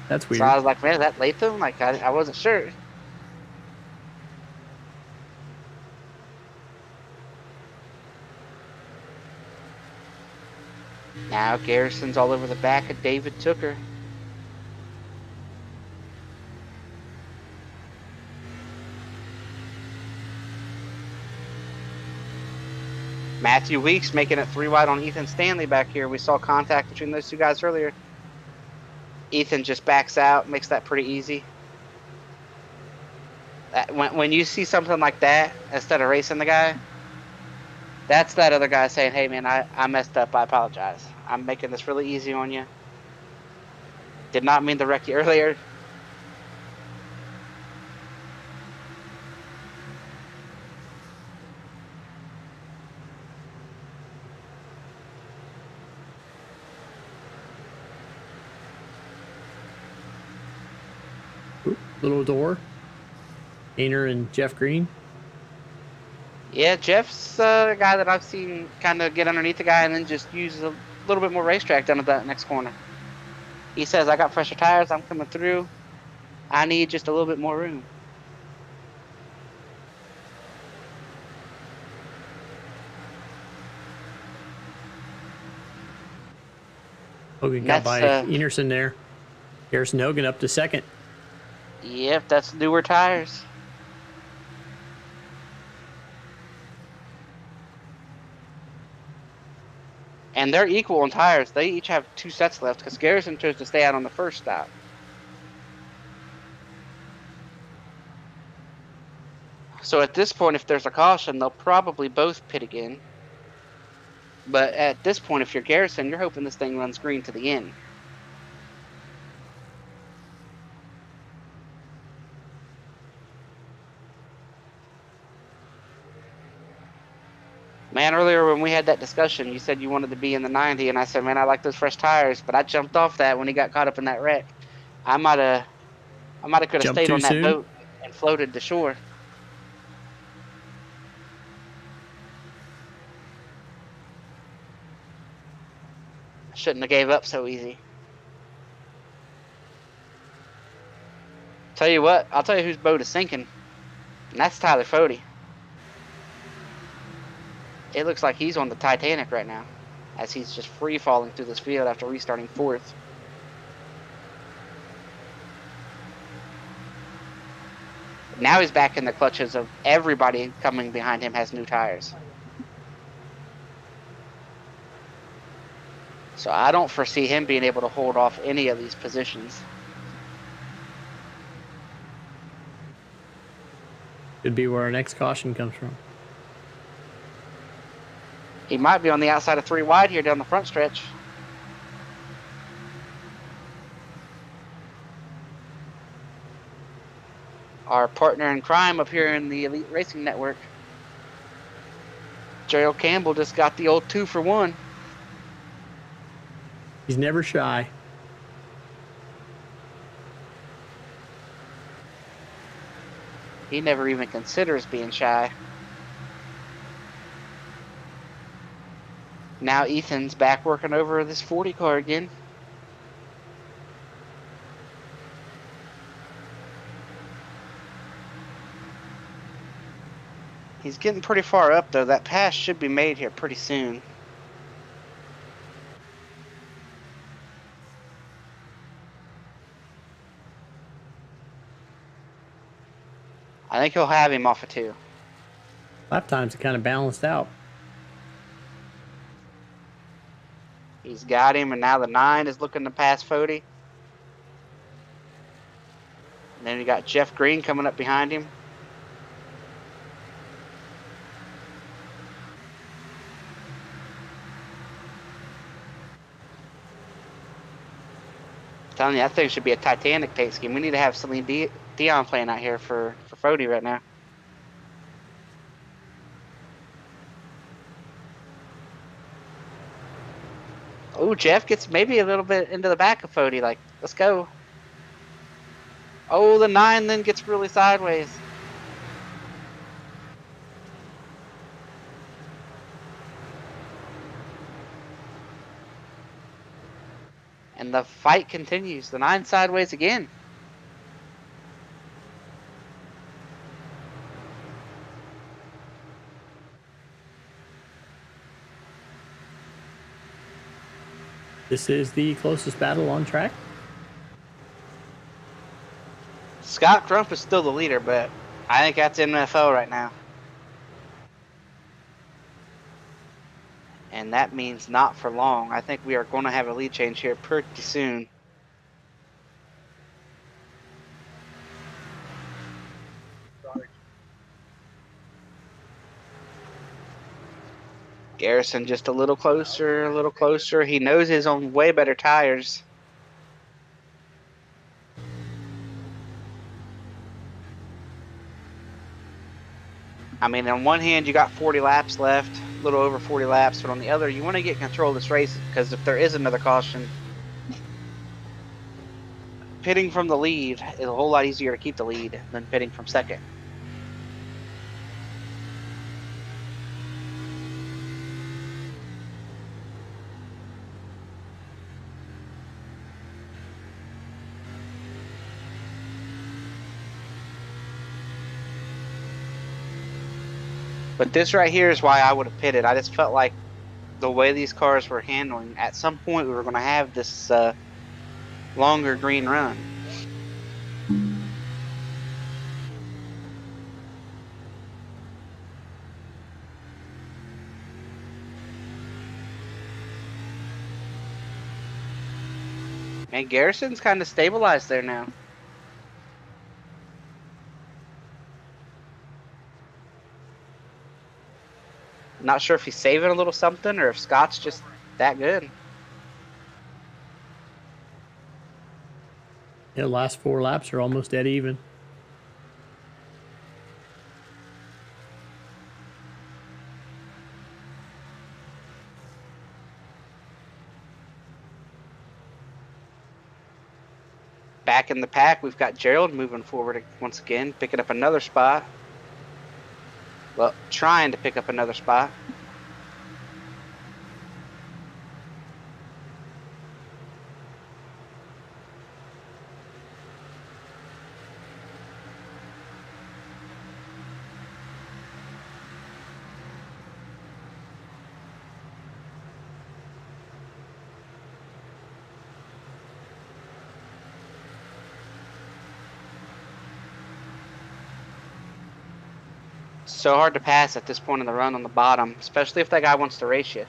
That's weird. So I was like, man, is that Latham? Like, I wasn't sure. Now Garrison's all over the back of David Tooker. Matthew Weeks making it 3 wide on Ethan Stanley back here. We saw contact between those two guys earlier. Ethan just backs out, makes that pretty easy. When you see something like that, instead of racing the guy, that's that other guy saying, hey man, I messed up, I apologize. I'm making this really easy on you. Did not mean to wreck you earlier. Little door. Ainer and Jeff Green. Yeah, Jeff's a guy that I've seen kind of get underneath the guy and then just use a little bit more racetrack down at that next corner. He says, I got fresher tires, I'm coming through. I need just a little bit more room. Hogan got by Enerson there. Garrison Hogan up to second. Yep, that's newer tires. And they're equal on tires. They each have 2 sets left because Garrison chose to stay out on the first stop. So at this point, if there's a caution, they'll probably both pit again. But at this point, if you're Garrison, you're hoping this thing runs green to the end. Man, earlier when we had that discussion, you said you wanted to be in the 90, and I said, man, I like those fresh tires, but I jumped off that when he got caught up in that wreck. I might have could have stayed on that boat and floated to shore. Shouldn't have gave up so easy. Tell you what, I'll tell you whose boat is sinking, and that's Tyler Fody. It looks like he's on the Titanic right now, as he's just free falling through this field after restarting 4th. Now he's back in the clutches of everybody coming behind him has new tires. So I don't foresee him being able to hold off any of these positions. Could be where our next caution comes from. He might be on the outside of 3 wide here down the front stretch. Our partner in crime up here in the Elite Racing Network, Gerald Campbell, just got the old 2 for 1. He's never shy. He never even considers being shy. Now Ethan's back working over this 40 car again. He's getting pretty far up, though. That pass should be made here pretty soon. I think he'll have him off of 2. Lap times are kind of balanced out. He's got him, and now the 9 is looking to pass Fody. And then you got Jeff Green coming up behind him. I'm telling you, that thing should be a Titanic paint scheme. We need to have Celine Dion playing out here for Fody right now. Oh, Jeff gets maybe a little bit into the back of Fody. Like, let's go. Oh, the 9 then gets really sideways. And the fight continues. The 9 sideways again. This is the closest battle on track. Scott Crump is still the leader, but I think that's NFL right now. And that means not for long. I think we are going to have a lead change here pretty soon. Garrison just a little closer, a little closer. He knows his own way better tires. I mean, on one hand, you got 40 laps left, a little over 40 laps, but on the other, you want to get control of this race because if there is another caution, pitting from the lead is a whole lot easier to keep the lead than pitting from second. But this right here is why I would have pitted. I just felt like the way these cars were handling, at some point we were going to have this longer green run. And Garrison's kind of stabilized there now. Not sure if he's saving a little something or if Scott's just that good. Yeah, the last 4 laps are almost dead even. Back in the pack, we've got Gerald moving forward once again, picking up another spot. Well, trying to pick up another spot. So hard to pass at this point in the run on the bottom, especially if that guy wants to race you.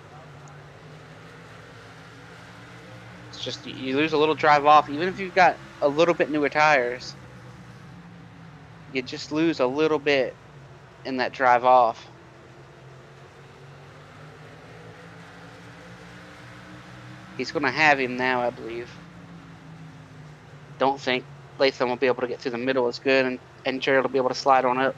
It's just you lose a little drive off, even if you've got a little bit newer tires. You just lose a little bit in that drive off. He's going to have him now, I believe. Don't think Latham will be able to get through the middle as good, and Gerald will be able to slide on up.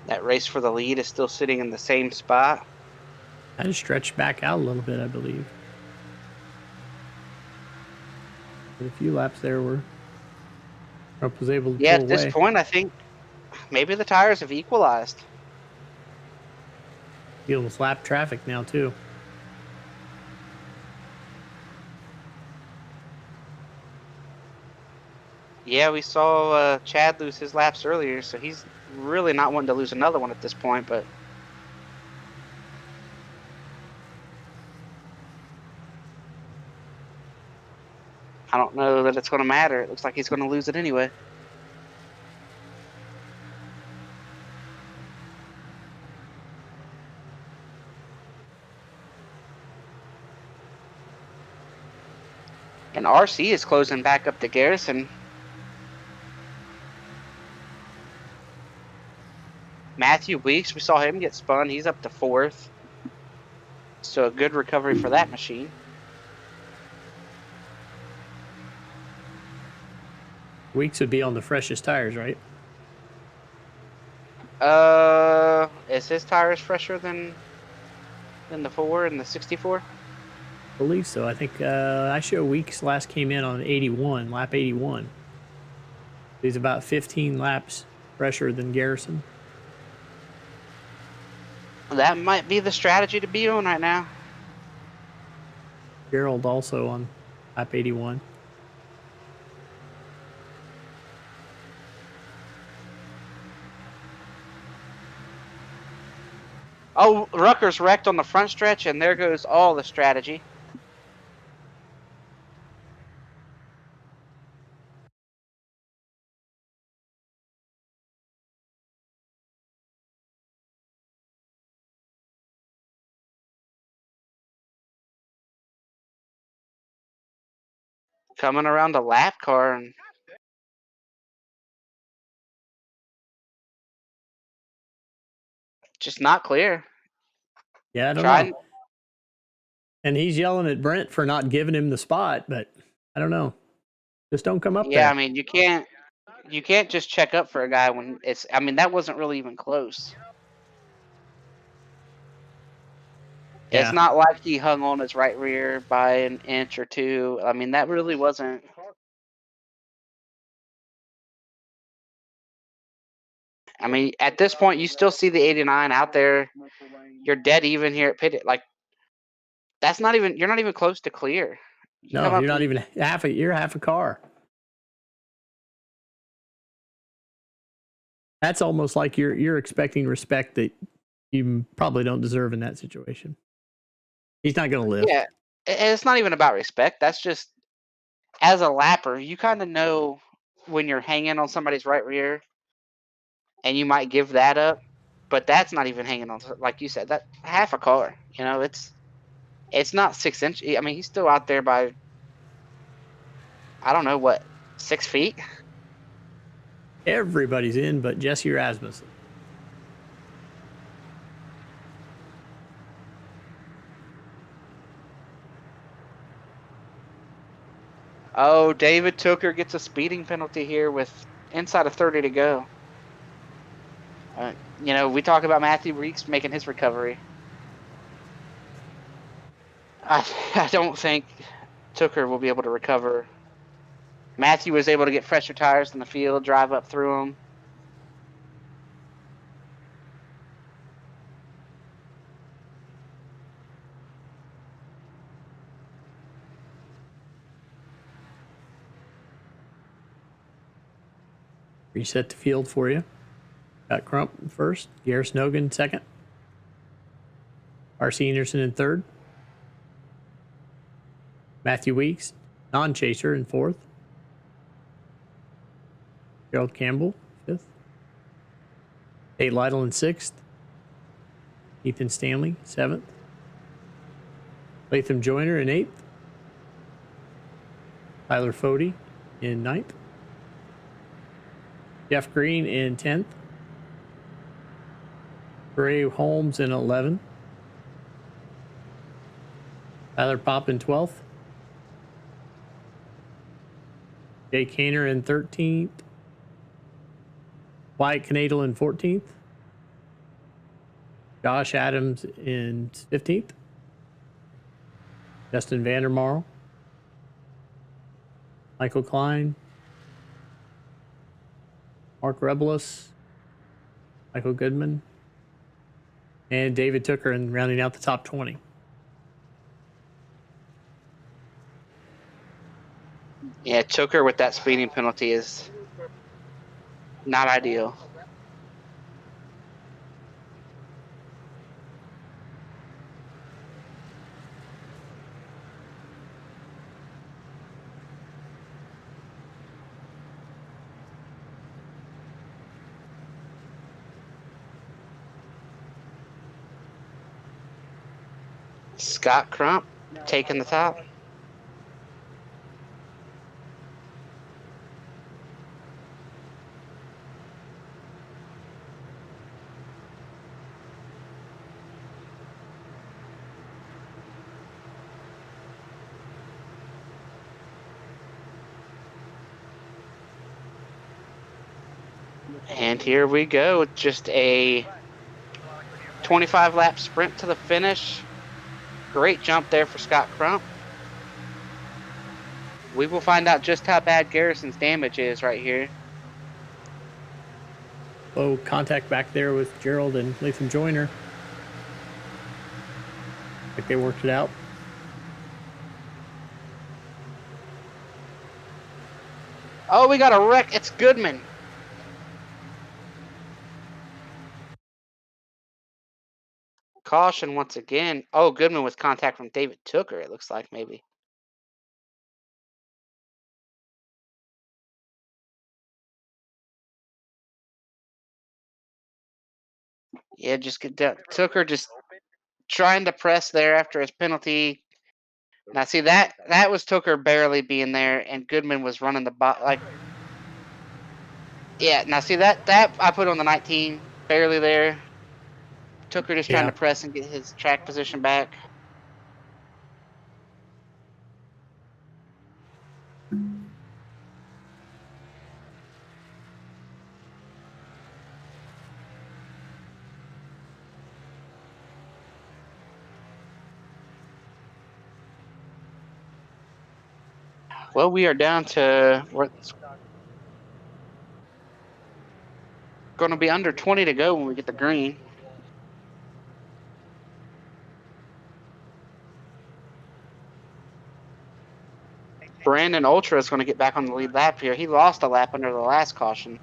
That race for the lead is still sitting in the same spot. I just stretched back out a little bit, I believe. But a few laps there were Trump was able to pull away. At this point, I think maybe the tires have equalized. Dealing with lap traffic now, too. Yeah, we saw Chad lose his laps earlier, so he's really not wanting to lose another one at this point, but I don't know that it's going to matter. It looks like he's going to lose it anyway. And RC is closing back up to Garrison. Matthew Weeks, we saw him get spun. He's up to 4th. So a good recovery for that machine. Weeks would be on the freshest tires, right? Is his tires fresher than the 4 and the 64? I believe so. I think I show Weeks last came in on 81, lap 81. He's about 15 laps fresher than Garrison. That might be the strategy to be on right now. Gerald also on lap 81. Oh, Rucker's wrecked on the front stretch, and there goes all the strategy. Coming around a lap car and just not clear. Yeah, I don't know. And he's yelling at Brent for not giving him the spot, but I don't know. Just don't come up there. Yeah, I mean, you can't just check up for a guy when it's, I mean, that wasn't really even close. Yeah. It's not like he hung on his right rear by an inch or two. I mean, that really wasn't. I mean, at this point, you still see the 89 out there. You're dead even here at pit. Like, that's not even, you're not even close to clear. No, you're not even you're half a car. That's almost like you're expecting respect that you probably don't deserve in that situation. He's not going to live. Yeah, it's not even about respect. That's just, as a lapper, you kind of know when you're hanging on somebody's right rear and you might give that up, but that's not even hanging on, like you said, that half a car. You know, it's not 6 inches. I mean, he's still out there by, I don't know, what, 6 feet? Everybody's in but Jesse Rasmussen. Oh, David Tooker gets a speeding penalty here with inside of 30 to go. You know, we talk about Matthew Weeks making his recovery. I don't think Tooker will be able to recover. Matthew was able to get fresher tires in the field, drive up through them. Reset the field for you. Got Crump in first, Garris Nogan second, R.C. Anderson in third, Matthew Weeks, non-chaser, in fourth, Gerald Campbell, fifth, Tate Lytle in sixth, Ethan Stanley, seventh, Latham Joyner in eighth, Tyler Fody in ninth, Jeff Green in 10th, Bray Holmes in 11th, Tyler Pop in 12th, Jay Kaner in 13th, Wyatt Knadel in 14th, Josh Adams in 15th, Justin Vandermarl, Michael Klein, Mark Rebelis, Michael Goodman, and David Tooker, and rounding out the top 20. Yeah, Tooker with that speeding penalty is not ideal. Scott Crump taking the top. And here we go, just a 25 lap sprint to the finish. Great jump there for Scott Crump. We will find out just how bad Garrison's damage is right here. Oh, contact back there with Gerald and Latham Joyner. Like they worked it out. Oh, we got a wreck. It's Goodman. Caution once again. Oh, Goodman with contact from David Tooker, it looks like, maybe. Yeah, just get down. Tooker just trying to press there after his penalty. Now, see, that was Tooker barely being there, and Goodman was running the bot. Like, yeah, now, see, that I put on the 19, barely there. Tooker just trying to press and get his track position back. Well, we are down to what's going to be under 20 to go when we get the green. Brandon Ultra is going to get back on the lead lap here. He lost a lap under the last caution.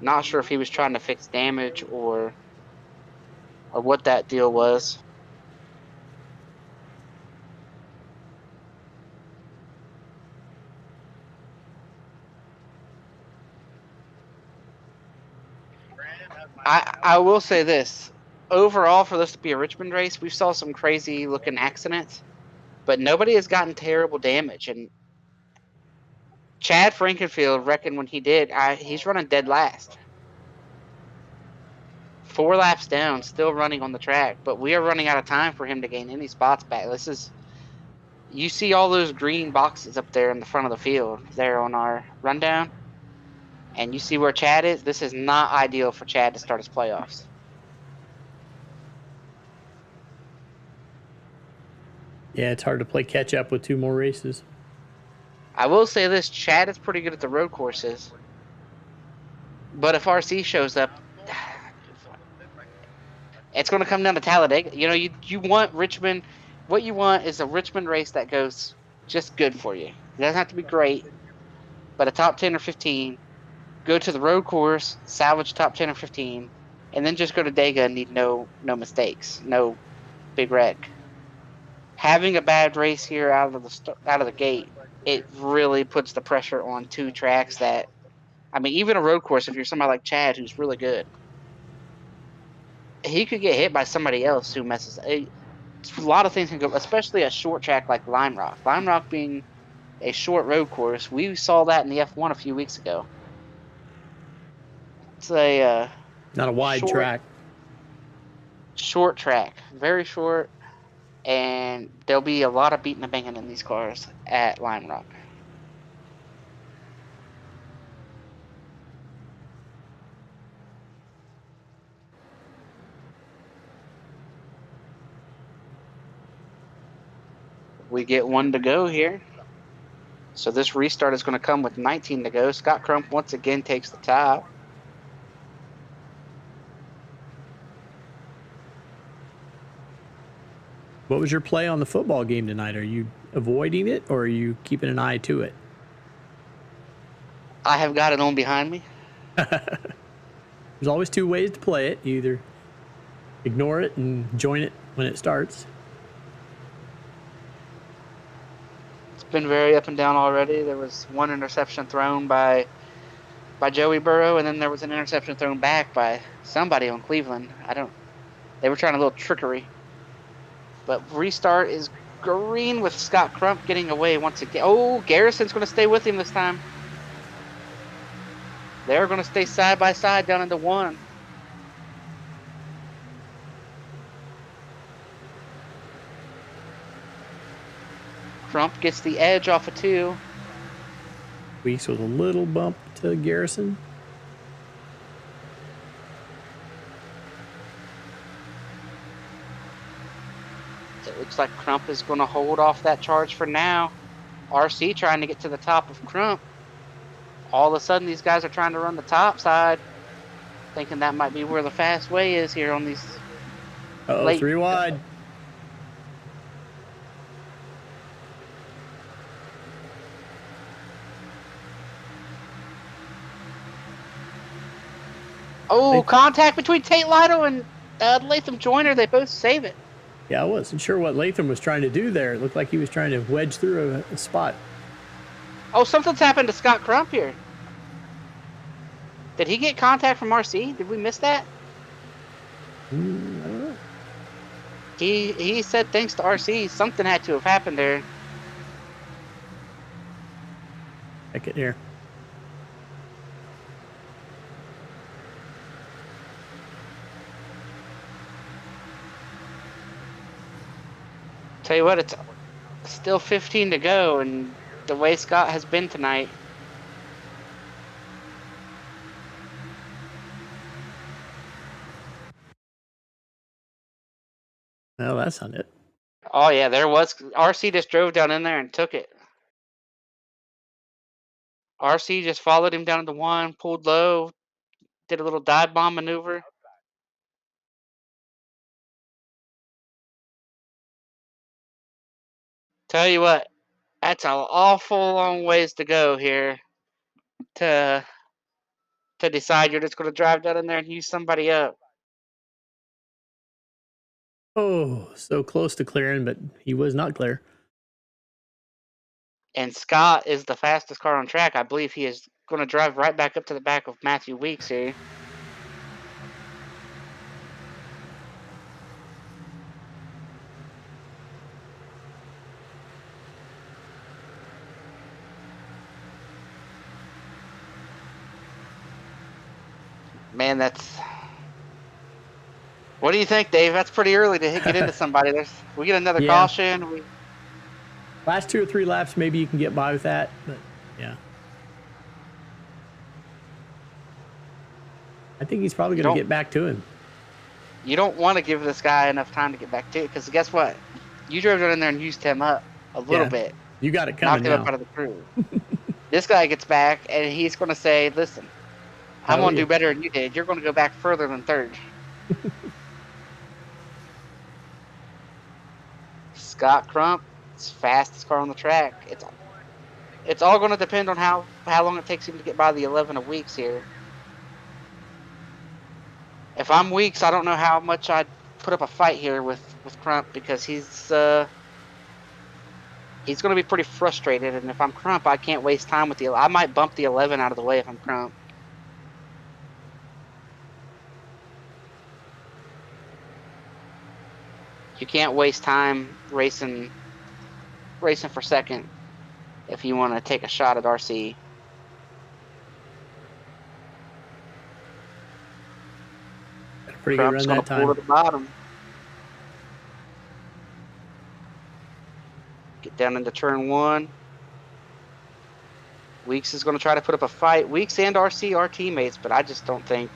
Not sure if he was trying to fix damage or what that deal was. I will say this. Overall, for this to be a Richmond race, we saw some crazy looking accidents, but nobody has gotten terrible damage. And Chad Frankenfield reckoned when he did, he's running dead last. 4 laps down, still running on the track, but we are running out of time for him to gain any spots back. You see all those green boxes up there in the front of the field there on our rundown, and you see where Chad is. This is not ideal for Chad to start his playoffs. Yeah, it's hard to play catch up with 2 more races. I will say this, Chad is pretty good at the road courses. But if RC shows up, it's going to come down to Talladega. You know, you want Richmond. What you want is a Richmond race that goes just good for you. It doesn't have to be great, but a top 10 or 15. go to the road course, salvage top 10 or 15, and then just go to Dega and need no mistakes, no big wreck. Having a bad race here out of the gate, it really puts the pressure on two tracks that, I mean, even a road course, if you're somebody like Chad who's really good, he could get hit by somebody else who messes. A lot of things can go, especially a short track like Lime Rock. Lime Rock being a short road course, we saw that in the F1 a few weeks ago. It's a not a wide track. Short track, very short, and there'll be a lot of beating and banging in these cars at Lime Rock. We get 1 to go here. So this restart is going to come with 19 to go. Scott Crump once again takes the top. What was your play on the football game tonight? Are you avoiding it or are you keeping an eye to it? I have got it on behind me. There's always two ways to play it. You either ignore it and join it when it starts. It's been very up and down already. There was one interception thrown by Joey Burrow, and then there was an interception thrown back by somebody on Cleveland. They were trying a little trickery. But restart is green with Scott Crump getting away once again. Oh, Garrison's going to stay with him this time. They're going to stay side by side down into 1. Crump gets the edge off of 2. Weeks with a little bump to Garrison. It looks like Crump is going to hold off that charge for now. RC trying to get to the top of Crump. All of a sudden, these guys are trying to run the top side, thinking that might be where the fast way is here on these. Uh-oh, 3 wide. Oh, contact between Tate Lido and Latham Joyner. They both save it. Yeah, I wasn't sure what Latham was trying to do there. It looked like he was trying to wedge through a spot. Oh, something's happened to Scott Crump here. Did he get contact from RC? Did we miss that? I don't know. He said thanks to RC, something had to have happened there. Check it here. Tell you what, it's still 15 to go, and the way Scott has been tonight. No, that's not it. Oh, yeah, there was. RC just drove down in there and took it. RC just followed him down into 1, pulled low, did a little dive bomb maneuver. Tell you what, that's an awful long ways to go here to decide you're just going to drive down in there and use somebody up. Oh, so close to clearing, but he was not clear. And Scott is the fastest car on track. I believe he is going to drive right back up to the back of Matthew Weeks here. Man, that's... What do you think, Dave? That's pretty early to get into somebody. We get another caution. Last 2 or 3 laps, maybe you can get by with that, but yeah. I think he's probably going to get back to him. You don't want to give this guy enough time to get back to it, because guess what? You drove down in there and used him up a little bit. You got it coming. Knocked him up out of the crew. This guy gets back, and he's going to say, listen, I'm going to do better than you did. You're going to go back further than third. Scott Crump, it's fastest car on the track. It's all going to depend on how long it takes him to get by the 11 of Weeks here. If I'm Weeks, I don't know how much I'd put up a fight here with Crump, because he's going to be pretty frustrated. And if I'm Crump, I can't waste time with I might bump the 11 out of the way if I'm Crump. You can't waste time racing for second if you want to take a shot at RC. Pretty good run that time. Pull to the bottom. Get down into turn 1. Weeks is going to try to put up a fight. Weeks and RC are teammates, but I just don't think.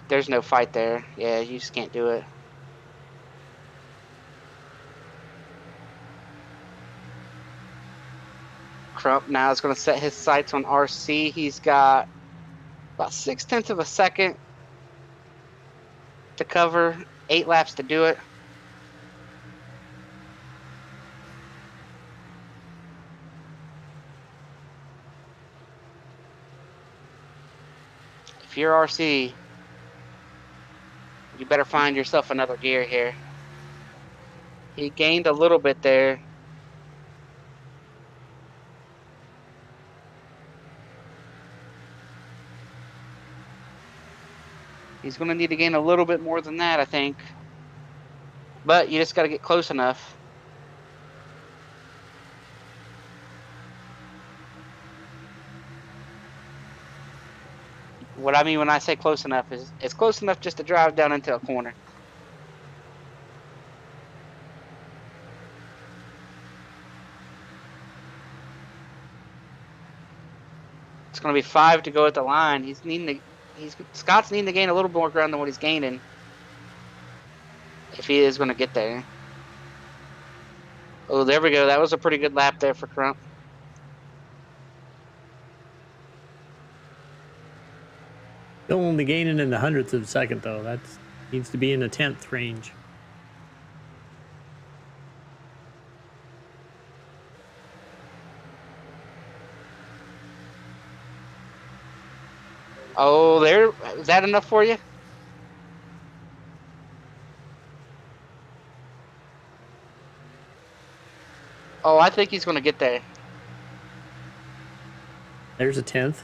There's no fight there. Yeah, you just can't do it. Crump now is going to set his sights on RC. He's got about 0.6 of a second to cover, 8 laps to do it. If you're RC, you better find yourself another gear here. He gained a little bit there. He's going to need to gain a little bit more than that, I think. But you just got to get close enough. What I mean when I say close enough is it's close enough just to drive down into a corner. It's going to be 5 to go at the line. Scott's needing to gain a little more ground than what he's gaining if he is going to get there. Oh, there we go. That was a pretty good lap there for Crump. Still only gaining in the 100th of a second, though. That needs to be in the 10th range. Oh, is that enough for you? Oh, I think he's going to get there. There's a 10th.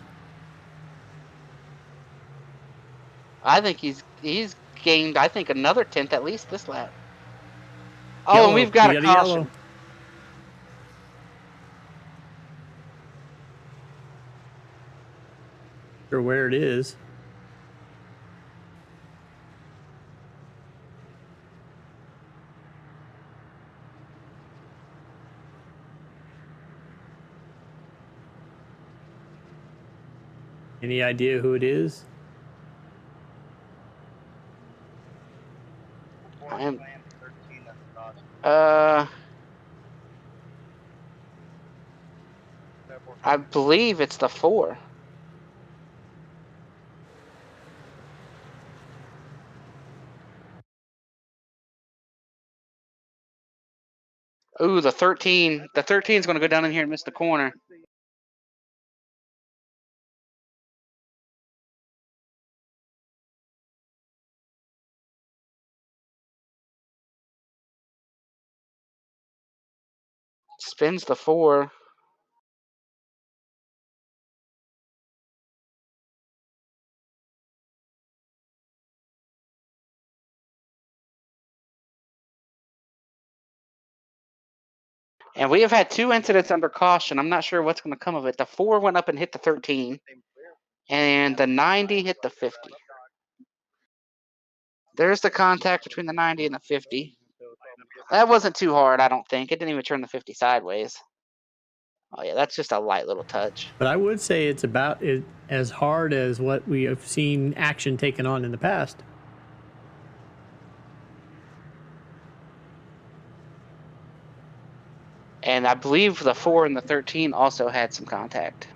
I think he's gained, I think, another 10th at least this lap. Oh, and we've got a caution. Yellow. Sure where it is. Any idea who it is? I believe it's the 4. Ooh, the 13. The 13 is going to go down in here and miss the corner. Spins the 4. And we have had 2 incidents under caution. I'm not sure what's going to come of it. The 4 went up and hit the 13, and the 90 hit the 50. There's the contact between the 90 and the 50. That wasn't too hard, I don't think. It didn't even turn the 50 sideways. Oh, yeah, that's just a light little touch. But I would say it's about as hard as what we have seen action taken on in the past. And I believe the 4 and the 13 also had some contact.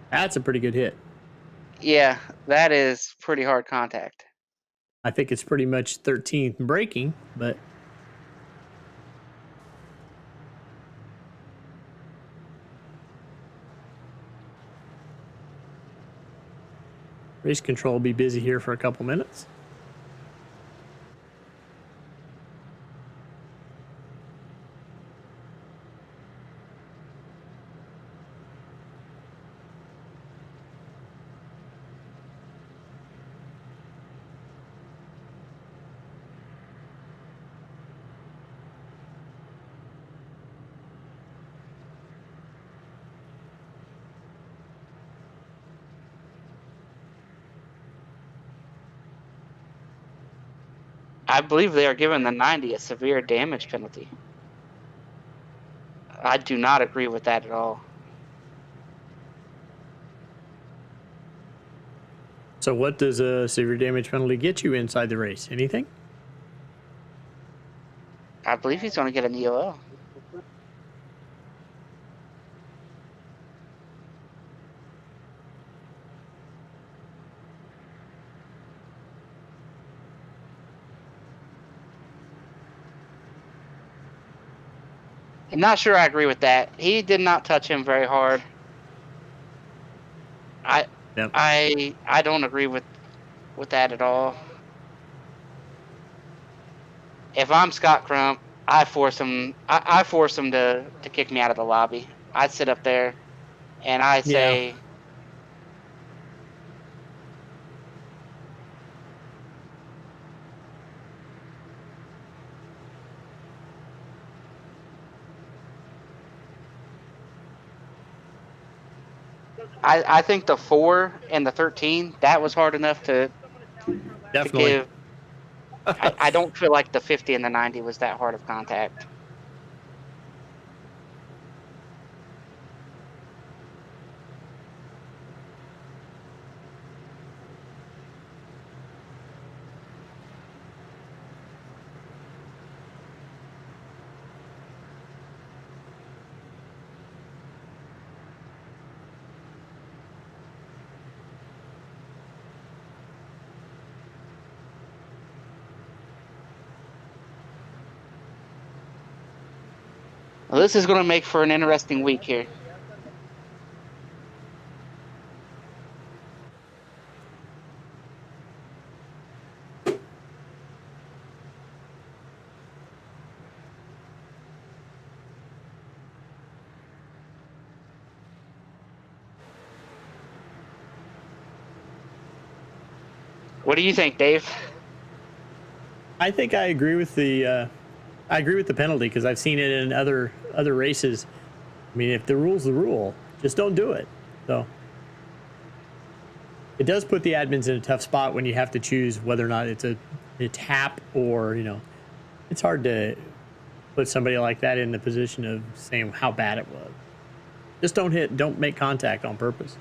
That's a pretty good hit. Yeah, that is pretty hard contact. I think it's pretty much 13th braking, but race control will be busy here for a couple minutes. I believe they are giving the 90 a severe damage penalty. I do not agree with that at all. So, what does a severe damage penalty get you inside the race? Anything? I believe he's going to get an EOL. I'm not sure I agree with that. He did not touch him very hard. Yep. I don't agree with that at all. If I'm Scott Crump, I force him to kick me out of the lobby. I sit up there and I Yeah. say, I think the 4 and the 13, that was hard enough to Definitely. give. I don't feel like the 50 and the 90 was that hard of contact. Well, this is going to make for an interesting week here. What do you think, Dave? I think I agree with the penalty because I've seen it in other races. I mean, if the rule's the rule, just don't do it. So it does put the admins in a tough spot when you have to choose whether or not it's a tap or it's hard to put somebody like that in the position of saying how bad it was. Just don't make contact on purpose.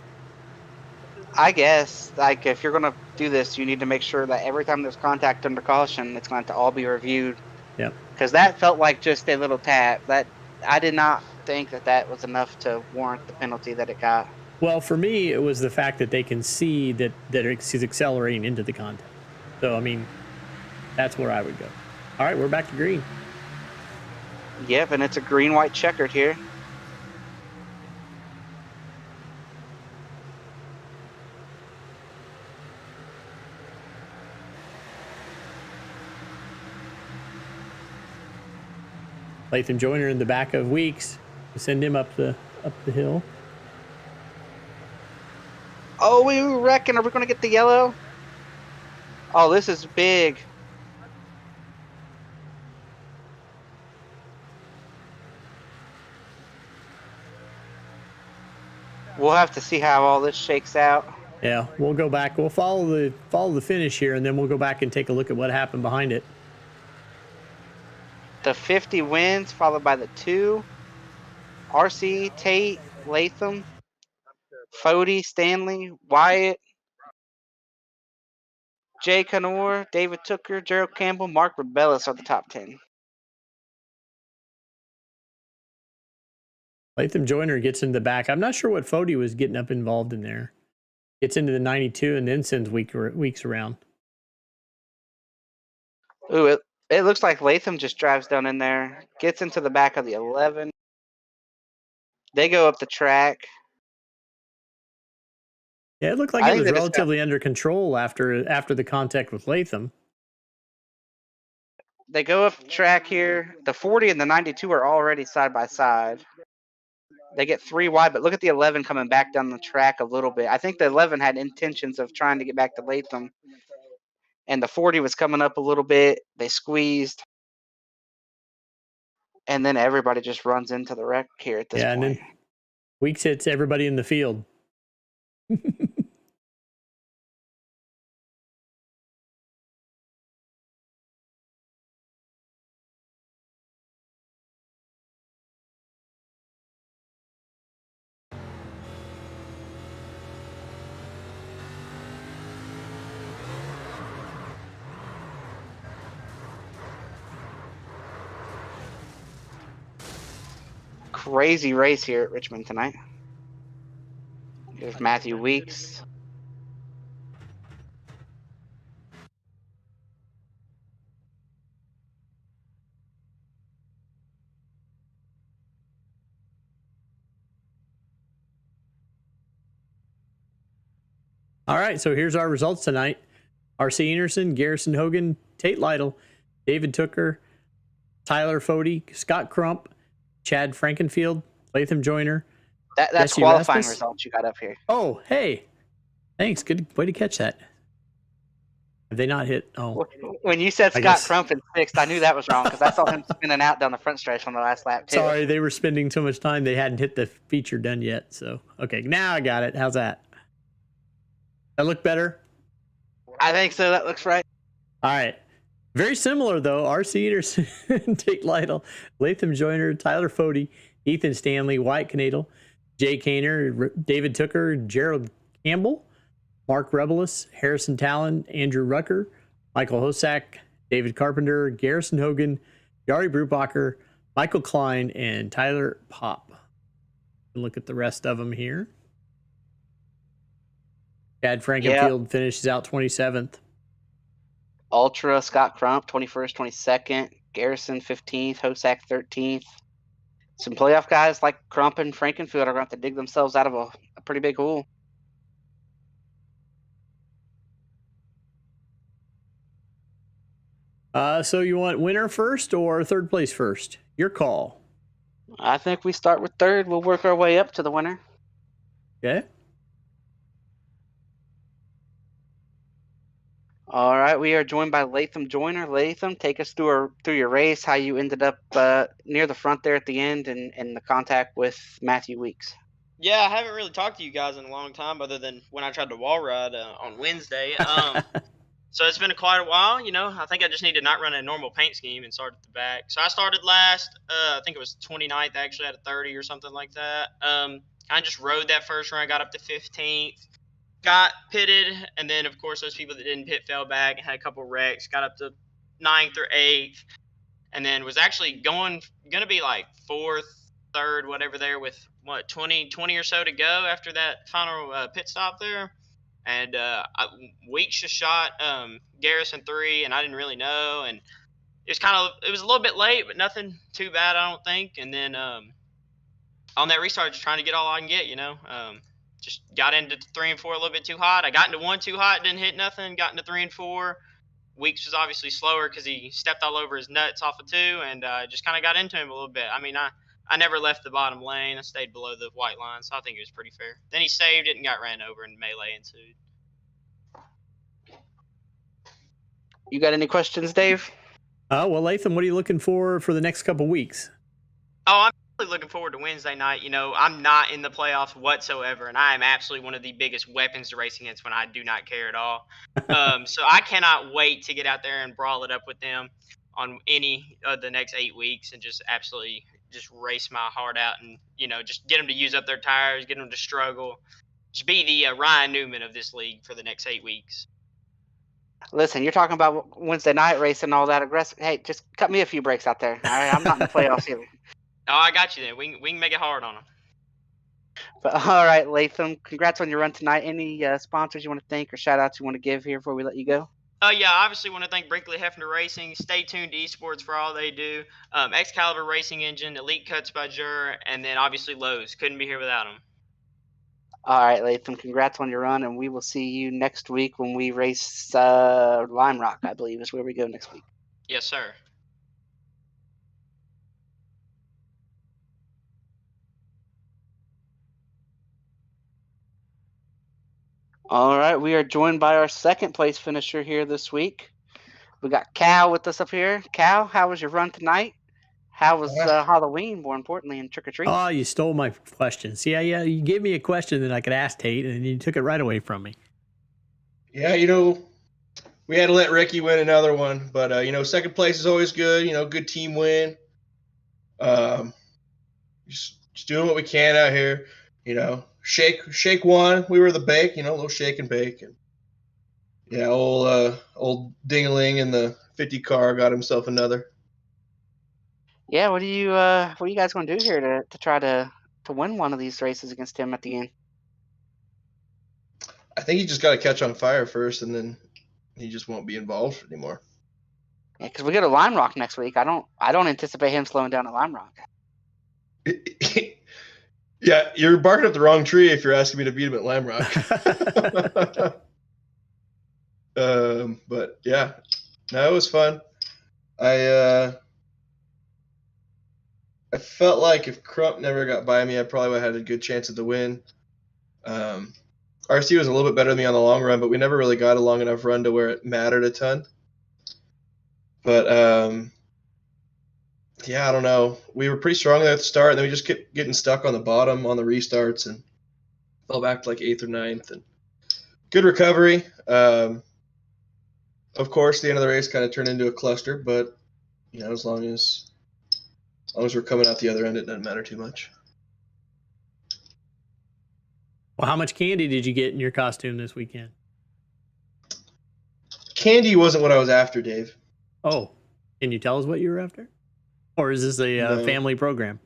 I guess, like, if you're going to do this, you need to make sure that every time there's contact under caution, it's going to all be reviewed. Yep. Because that felt like just a little tap. That I did not think that was enough to warrant the penalty that it got. Well, for me, it was the fact that they can see that he's accelerating into the contact. So, I mean, that's where I would go. All right, we're back to green. Yep, and it's a green-white checkered here. Latham Joyner in the back of Weeks. Send him up the hill. Oh, we reckon, are we going to get the yellow? Oh, this is big. We'll have to see how all this shakes out. Yeah, we'll go back. We'll follow the finish here, and then we'll go back and take a look at what happened behind it. The 50 wins, followed by the 2. RC, Tate, Latham, Fody, Stanley, Wyatt, Jay Canor, David Tooker, Gerald Campbell, Mark Rebellis are the top 10. Latham Joyner gets into the back. I'm not sure what Fody was getting up involved in there. Gets into the 92 and then sends Weeks around. Ooh, it looks like Latham just drives down in there, gets into the back of the 11. They go up the track. Yeah, it looked like it was relatively under control after the contact with Latham. They go up the track here. The 40 and the 92 are already side by side. They get 3 wide, but look at the 11 coming back down the track a little bit. I think the 11 had intentions of trying to get back to Latham, and the 40 was coming up a little bit. They squeezed, and then everybody just runs into the wreck here at this point. And then Weeks hits everybody in the field. Crazy race here at Richmond tonight. Here's Matthew Weeks. All right, so here's our results tonight. R.C. Anderson, Garrison Hogan, Tate Lytle, David Tooker, Tyler Fody, Scott Crump, Chad Frankenfield, Latham Joyner. That's Jesse qualifying Rasmus. Results you got up here. Oh, hey. Thanks. Good way to catch that. Have they not hit? Oh. When you said Scott Crump in 6th, I knew that was wrong because I saw him spinning out down the front stretch on the last lap, too. Sorry, they were spending so much time they hadn't hit the feature done yet. So, okay, now I got it. How's that? That look better? I think so. That looks right. All right. Very similar, though. R.C. Anderson, Tate Lytle, Latham Joyner, Tyler Fody, Ethan Stanley, Wyatt Knadel, Jay Kaner, David Tooker, Gerald Campbell, Mark Rebelis, Harrison Talon, Andrew Rucker, Michael Hosack, David Carpenter, Garrison Hogan, Yari Brubacher, Michael Klein, and Tyler Pop. Look at the rest of them here. Chad Frankenfield finishes out 27th. Ultra, Scott Crump, 21st, 22nd. Garrison, 15th. Hosack, 13th. Some playoff guys like Crump and Frankenfield are going to have to dig themselves out of a pretty big hole. So you want winner first or third place first? Your call. I think we start with third. We'll work our way up to the winner. Okay. All right, we are joined by Latham Joyner. Latham, take us through your race, how you ended up near the front there at the end and the contact with Matthew Weeks. Yeah, I haven't really talked to you guys in a long time other than when I tried to wall ride on Wednesday. So it's been quite a while, you know. I think I just need to not run a normal paint scheme and start at the back. So I started last, I think it was 29th actually, at a 30 or something like that. I just rode that first run, got up to 15th. Got pitted, and then, of course, those people that didn't pit fell back and had a couple wrecks. Got up to 9th or 8th, and then was actually going to be like 4th, 3rd, whatever there with, 20 or so to go after that final pit stop there. And Weeks just shot Garrison 3, and I didn't really know. And it was a little bit late, but nothing too bad, I don't think. And then on that restart, just trying to get all I can get, you know. Just got into 3 and 4 a little bit too hot. I got into 1 too hot, didn't hit nothing. Got into 3 and 4. Weeks was obviously slower because he stepped all over his nuts off of 2, and just kind of got into him a little bit. I mean, I never left the bottom lane. I stayed below the white line, so I think it was pretty fair. Then he saved it and got ran over, and melee ensued. You got any questions, Dave? Well, Latham, what are you looking for the next couple weeks? Oh, I'm really looking forward to Wednesday night. You know, I'm not in the playoffs whatsoever, and I am absolutely one of the biggest weapons to race against when I do not care at all. So I cannot wait to get out there and brawl it up with them on any of the next 8 weeks and just absolutely just race my heart out and, you know, just get them to use up their tires, get them to struggle. Just be the Ryan Newman of this league for the next 8 weeks. Listen, you're talking about Wednesday night race and all that aggressive. Hey, just cut me a few breaks out there. All right, I'm not in the playoffs either. Oh, I got you then. We can make it hard on them. But all right, Latham, congrats on your run tonight. Any sponsors you want to thank or shout outs you want to give here before we let you go? Yeah, obviously want to thank Brinkley Hefner Racing. Stay tuned to Esports for all they do. Excalibur Racing Engine, Elite Cuts by Jur, and then obviously Lowe's. Couldn't be here without them. All right, Latham, congrats on your run, and we will see you next week when we race Lime Rock, I believe, is where we go next week. Yes, sir. All right, we are joined by our second place finisher here this week. We got Cal with us up here. Cal, how was your run tonight? How was Halloween, more importantly, and trick or treat? Oh, you stole my question. See, yeah, you gave me a question that I could ask Tate, and you took it right away from me. Yeah, we had to let Ricky win another one, but second place is always good. Good team win. Just doing what we can out here. Shake one. We were the bake. A little shake and bake, and yeah, old Dingaling in the 50 car got himself another. Yeah, what are you guys going to do here to try to win one of these races against him at the end? I think he just got to catch on fire first, and then he just won't be involved anymore. Yeah, because we go to Lime Rock next week. I don't anticipate him slowing down at Lime Rock. Yeah, you're barking up the wrong tree if you're asking me to beat him at Lime Rock. But yeah, no, it was fun. I felt like if Crump never got by me, I probably would have had a good chance at the win. RC was a little bit better than me on the long run, but we never really got a long enough run to where it mattered a ton. But yeah, I don't know. We were pretty strong there at the start, and then we just kept getting stuck on the bottom on the restarts and fell back to like 8th or 9th. And good recovery. Of course, the end of the race kind of turned into a cluster, but as long as we're coming out the other end, it doesn't matter too much. Well, how much candy did you get in your costume this weekend? Candy wasn't what I was after, Dave. Oh, can you tell us what you were after? Or is this a family program?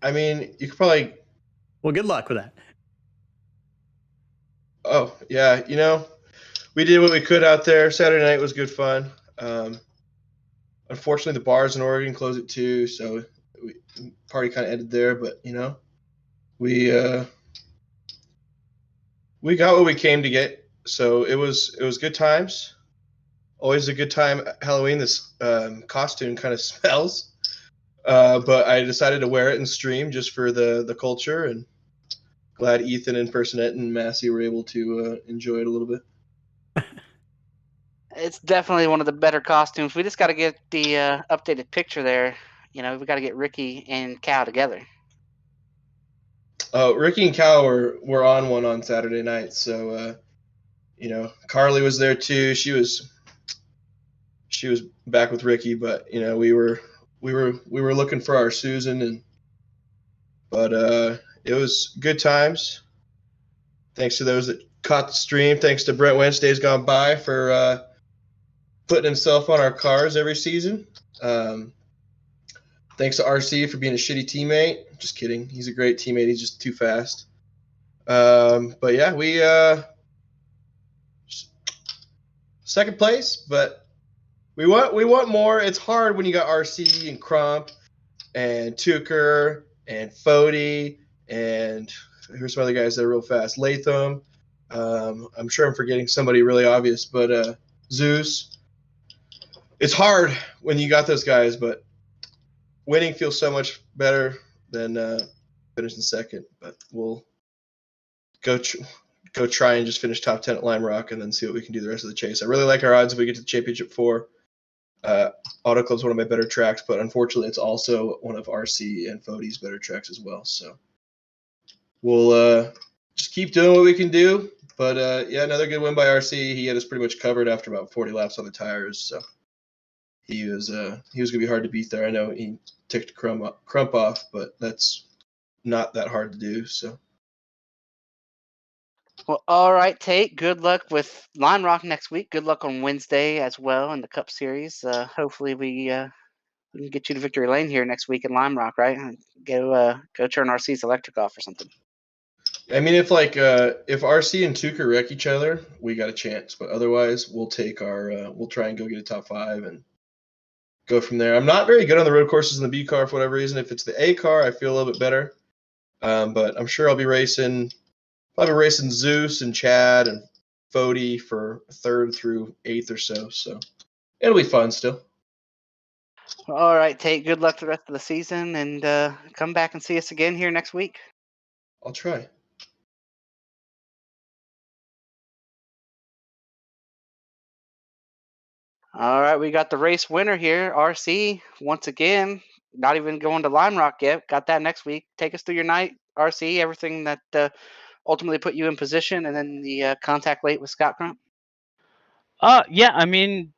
I mean, you could probably... Well, good luck with that. Oh, yeah. We did what we could out there. Saturday night was good fun. Unfortunately, the bars in Oregon closed at 2, so party kind of ended there. But, we got what we came to get. So it was good times. Always a good time at Halloween. This costume kind of smells. But I decided to wear it and stream just for the culture, and glad Ethan and Personette and Massey were able to enjoy it a little bit. It's definitely one of the better costumes. We just got to get the updated picture there. We got to get Ricky and Cal together. Ricky and Cal were on one on Saturday night, so Carly was there too. She was back with Ricky, but we were looking for our Susan, but it was good times. Thanks to those that caught the stream. Thanks to Brent Wednesdays gone by for putting himself on our cars every season. Thanks to RC for being a shitty teammate. Just kidding. He's a great teammate. He's just too fast. But yeah, we second place, but we want more. It's hard when you got RC and Crump and Tucker and Fody and here's some other guys that are real fast. Latham. I'm sure I'm forgetting somebody really obvious, but Zeus. It's hard when you got those guys, but winning feels so much better than finishing second. But we'll go try and just finish top 10 at Lime Rock and then see what we can do the rest of the chase. I really like our odds if we get to the Championship 4. Auto Club's one of my better tracks, but unfortunately it's also one of RC and Fody's better tracks as well. So we'll just keep doing what we can do. But yeah, another good win by RC. He had us pretty much covered after about 40 laps on the tires. So he was going to be hard to beat there. I know he ticked Crump off, but that's not that hard to do. So. Well, all right, Tate. Good luck with Lime Rock next week. Good luck on Wednesday as well in the Cup Series. Hopefully we we can get you to victory lane here next week in Lime Rock, right? Go turn RC's electric off or something. I mean, if RC and Tuca wreck each other, we got a chance. But otherwise, we'll try and go get a top 5 and go from there. I'm not very good on the road courses in the B car for whatever reason. If it's the A car, I feel a little bit better. But I'm sure I'll be racing Zeus and Chad and Fody for 3rd through 8th or so. So it'll be fun still. All right, Tate. Good luck the rest of the season, and come back and see us again here next week. I'll try. All right, we got the race winner here, RC, once again. Not even going to Lime Rock yet. Got that next week. Take us through your night, RC, everything that ultimately put you in position, and then the contact late with Scott Crump. Yeah, I mean,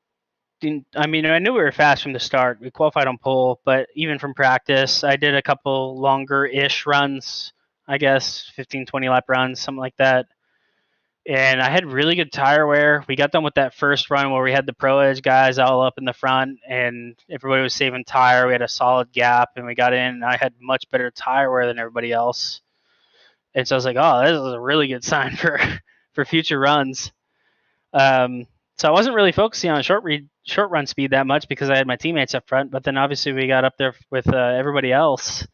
I knew we were fast from the start. We qualified on pole, but even from practice, I did a couple longer-ish runs, I guess, 15, 20 lap runs, something like that. And I had really good tire wear. We got done with that first run where we had the Pro Edge guys all up in the front and everybody was saving tire. We had a solid gap and we got in and I had much better tire wear than everybody else. And so I was like, oh, this is a really good sign for future runs. So I wasn't really focusing on short run speed that much because I had my teammates up front. But then obviously we got up there with everybody else.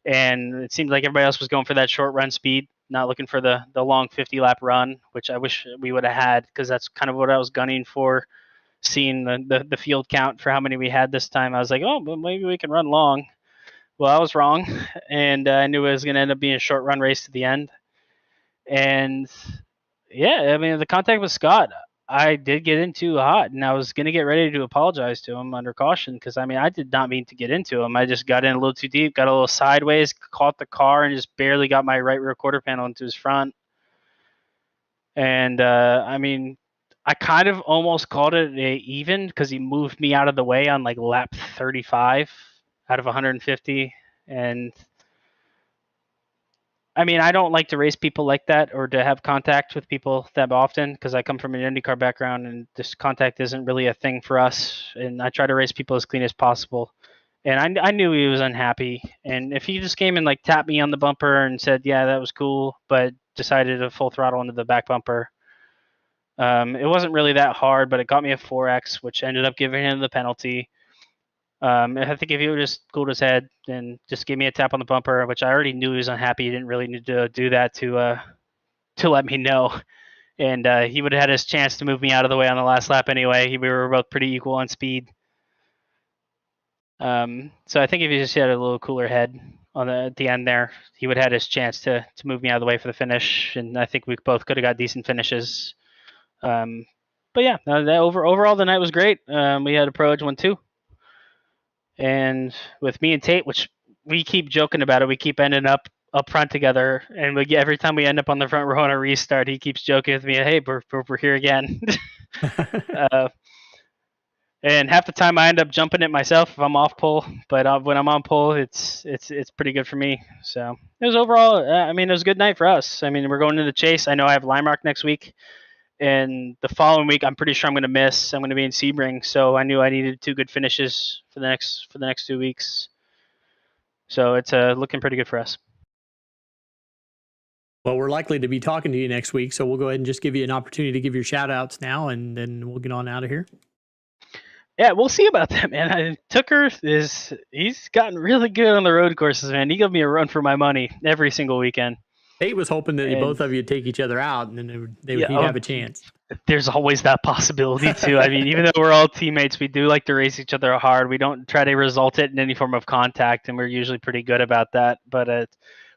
And it seemed like everybody else was going for that short run speed, not looking for the long 50-lap run, which I wish we would have had because that's kind of what I was gunning for, seeing the field count for how many we had this time. I was like, oh, well, maybe we can run long. Well, I was wrong, and I knew it was going to end up being a short run race to the end. And, yeah, I mean, the contact with Scott, I did get into hot, and I was going to get ready to apologize to him under caution because, I mean, I did not mean to get into him. I just got in a little too deep, got a little sideways, caught the car, and just barely got my right rear quarter panel into his front. And, I mean, I kind of almost called it even because he moved me out of the way on, like, lap 35 out of 150. And I mean, I don't like to race people like that or to have contact with people that often because I come from an IndyCar background and this contact isn't really a thing for us. And I try to race people as clean as possible. And I knew he was unhappy. And if he just came and like tapped me on the bumper and said, yeah, that was cool, but decided to full throttle into the back bumper, it wasn't really that hard, but it got me a 4X, which ended up giving him the penalty. I think if he would just cooled his head and just gave me a tap on the bumper, which I already knew he was unhappy, he didn't really need to do that to let me know. And he would have had his chance to move me out of the way on the last lap anyway. We were both pretty equal on speed. So I think if he just had a little cooler head at the end there, he would have had his chance to move me out of the way for the finish. And I think we both could have got decent finishes. But yeah, overall the night was great. We had a Pro Edge one too. And with me and Tate, which we keep joking about it, we keep ending up front together, and every time we end up on the front row on a restart, he keeps joking with me, "Hey, we're here again." And half the time I end up jumping it myself if I'm off pole, but when I'm on pole, it's pretty good for me. So it was overall, I mean, it was a good night for us. I mean, we're going to the Chase. I know I have Lime Rock next week. And the following week, I'm pretty sure I'm going to miss. I'm going to be in Sebring, so I knew I needed 2 good finishes for the next 2 weeks. So it's looking pretty good for us. Well, we're likely to be talking to you next week, so we'll go ahead and just give you an opportunity to give your shout outs now, and then we'll get on out of here. Yeah, we'll see about that, man. Tucker he's gotten really good on the road courses, man. He gave me a run for my money every single weekend. Tate was hoping that both of you would take each other out, and then he'd have a chance. There's always that possibility too. I mean, even though we're all teammates, we do like to race each other hard. We don't try to result it in any form of contact, and we're usually pretty good about that. But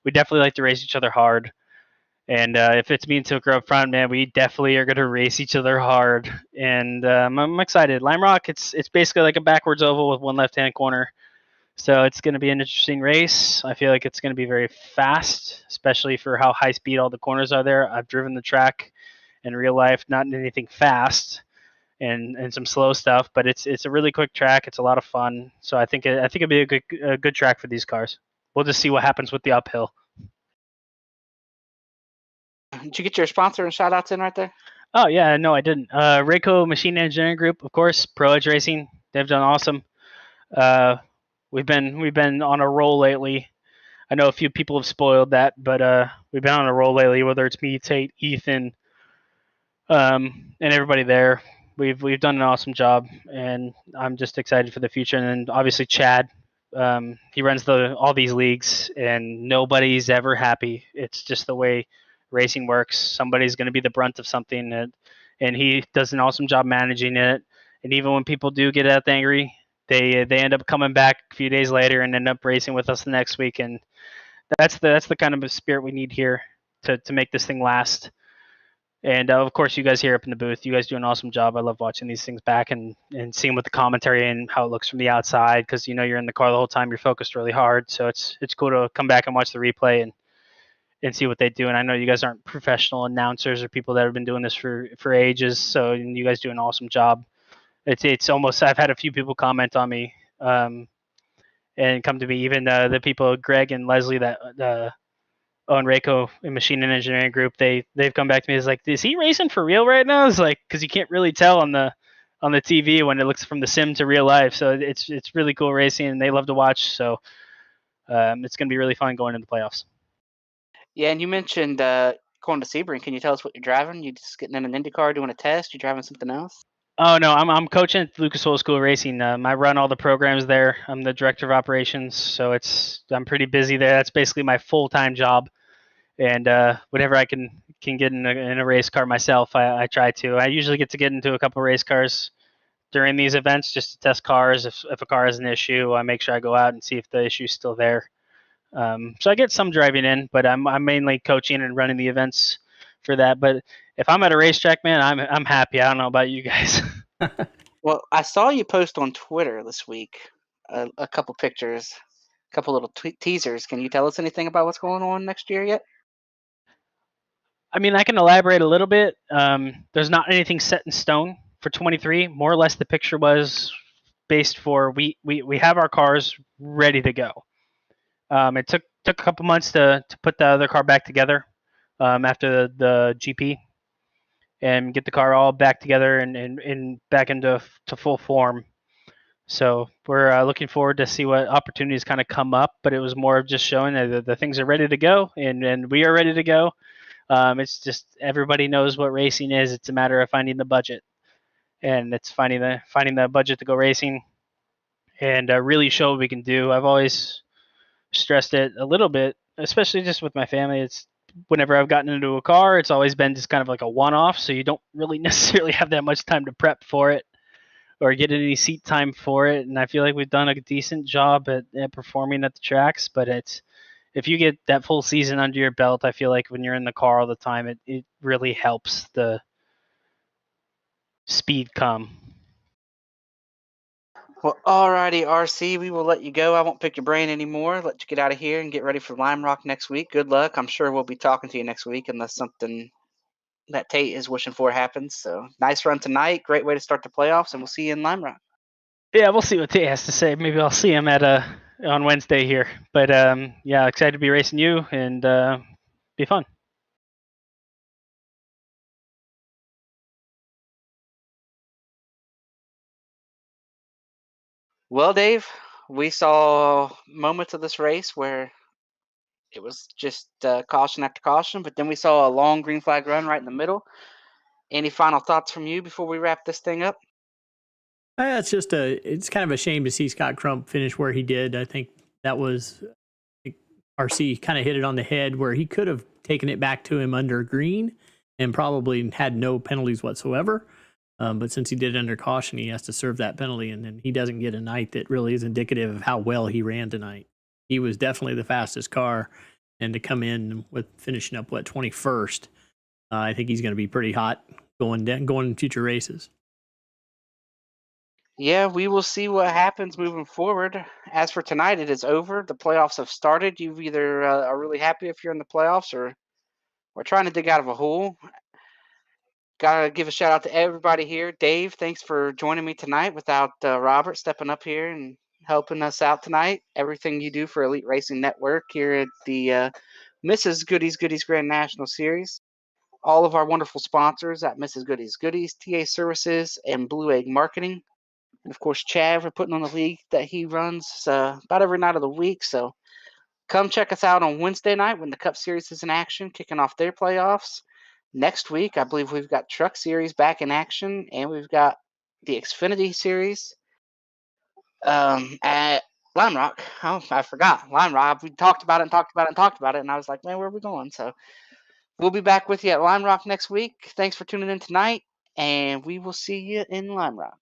we definitely like to race each other hard. And if it's me and Tucker up front, man, we definitely are going to race each other hard. And I'm excited. Lime Rock, it's basically like a backwards oval with one left-hand corner. So it's going to be an interesting race. I feel like it's going to be very fast, especially for how high speed all the corners are there. I've driven the track in real life, not anything fast and some slow stuff, but it's a really quick track. It's a lot of fun. So I think it'll be a good track for these cars. We'll just see what happens with the uphill. Did you get your sponsor and shout outs in right there? Oh yeah, no, I didn't. Rayco Machine Engineering Group, of course, Pro Edge Racing. They've done awesome. We've been on a roll lately. I know a few people have spoiled that, but we've been on a roll lately. Whether it's me, Tate, Ethan, and everybody there, we've done an awesome job, and I'm just excited for the future. And then obviously Chad, he runs all these leagues, and nobody's ever happy. It's just the way racing works. Somebody's going to be the brunt of something, and he does an awesome job managing it. And even when people do get out angry, they end up coming back a few days later and end up racing with us the next week. And that's the kind of spirit we need here to make this thing last. And of course, you guys here up in the booth, you guys do an awesome job. I love watching these things back and seeing what the commentary and how it looks from the outside, because you're in the car the whole time, you're focused really hard. So it's cool to come back and watch the replay and see what they do. And I know you guys aren't professional announcers or people that have been doing this for ages, so you guys do an awesome job. It's almost, I've had a few people comment on me and come to me, even the people Greg and Leslie that own Reiko and Machine and Engineering Group, they've come back to me. It's like, is he racing for real right now? It's like, because you can't really tell on the TV when it looks from the sim to real life. So it's really cool racing, and they love to watch. So it's going to be really fun going into the playoffs. Yeah, and you mentioned going to Sebring. Can you tell us what you're driving? You just getting in an IndyCar, doing a test? You driving something else? Oh no, I'm coaching at Lucas Oil School of Racing. I run all the programs there. I'm the director of operations, so I'm pretty busy there. That's basically my full-time job. And whenever I can get in a race car myself, I try to. I usually get into a couple race cars during these events just to test cars. If a car has an issue, I make sure I go out and see if the issue's still there. So I get some driving in, but I'm mainly coaching and running the events for that. But if I'm at a racetrack, man, I'm happy. I don't know about you guys. Well, I saw you post on Twitter this week a couple pictures, a couple little teasers. Can you tell us anything about what's going on next year yet? I mean, I can elaborate a little bit. There's not anything set in stone for 23. More or less, the picture was based for we have our cars ready to go. It took a couple months to put the other car back together after the GP and get the car all back together and back into full form. So we're looking forward to see what opportunities kind of come up, but it was more of just showing that the things are ready to go and we are ready to go. It's just everybody knows what racing is. It's a matter of finding the budget, and it's finding the budget to go racing and really show what we can do. I've always stressed it a little bit, especially just with my family. It's whenever I've gotten into a car, it's always been just kind of like a one-off, so you don't really necessarily have that much time to prep for it or get any seat time for it. And I feel like we've done a decent job at performing at the tracks, but if you get that full season under your belt, I feel like when you're in the car all the time, it really helps the speed come. Well, alrighty, RC, we will let you go. I won't pick your brain anymore. Let you get out of here and get ready for Lime Rock next week. Good luck. I'm sure we'll be talking to you next week unless something that Tate is wishing for happens. So nice run tonight. Great way to start the playoffs, and we'll see you in Lime Rock. Yeah, we'll see what Tate has to say. Maybe I'll see him at on Wednesday here. But yeah, excited to be racing you and be fun. Well, Dave, we saw moments of this race where it was just caution after caution, but then we saw a long green flag run right in the middle. Any final thoughts from you before we wrap this thing up? It's kind of a shame to see Scott Crump finish where he did. I think that was RC kind of hit it on the head where he could have taken it back to him under green and probably had no penalties whatsoever. But since he did it under caution, he has to serve that penalty, and then he doesn't get a night that really is indicative of how well he ran tonight. He was definitely the fastest car, and to come in with finishing up 21st, I think he's going to be pretty hot going in future races. Yeah, we will see what happens moving forward. As for tonight, it is over. The playoffs have started. You either are really happy if you're in the playoffs, or we're trying to dig out of a hole. Gotta give a shout out to everybody here. Dave, thanks for joining me tonight without Robert stepping up here and helping us out tonight. Everything you do for Elite Racing Network here at the Mrs. Goodies Grand National Series. All of our wonderful sponsors at Mrs. Goodies, TA Services, and Blue Egg Marketing. And of course, Chad, we're putting on the league that he runs about every night of the week. So come check us out on Wednesday night when the Cup Series is in action, kicking off their playoffs. Next week, I believe we've got Truck Series back in action, and we've got the Xfinity Series at Lime Rock. Oh, I forgot. Lime Rock. We talked about it, and I was like, man, where are we going? So we'll be back with you at Lime Rock next week. Thanks for tuning in tonight, and we will see you in Lime Rock.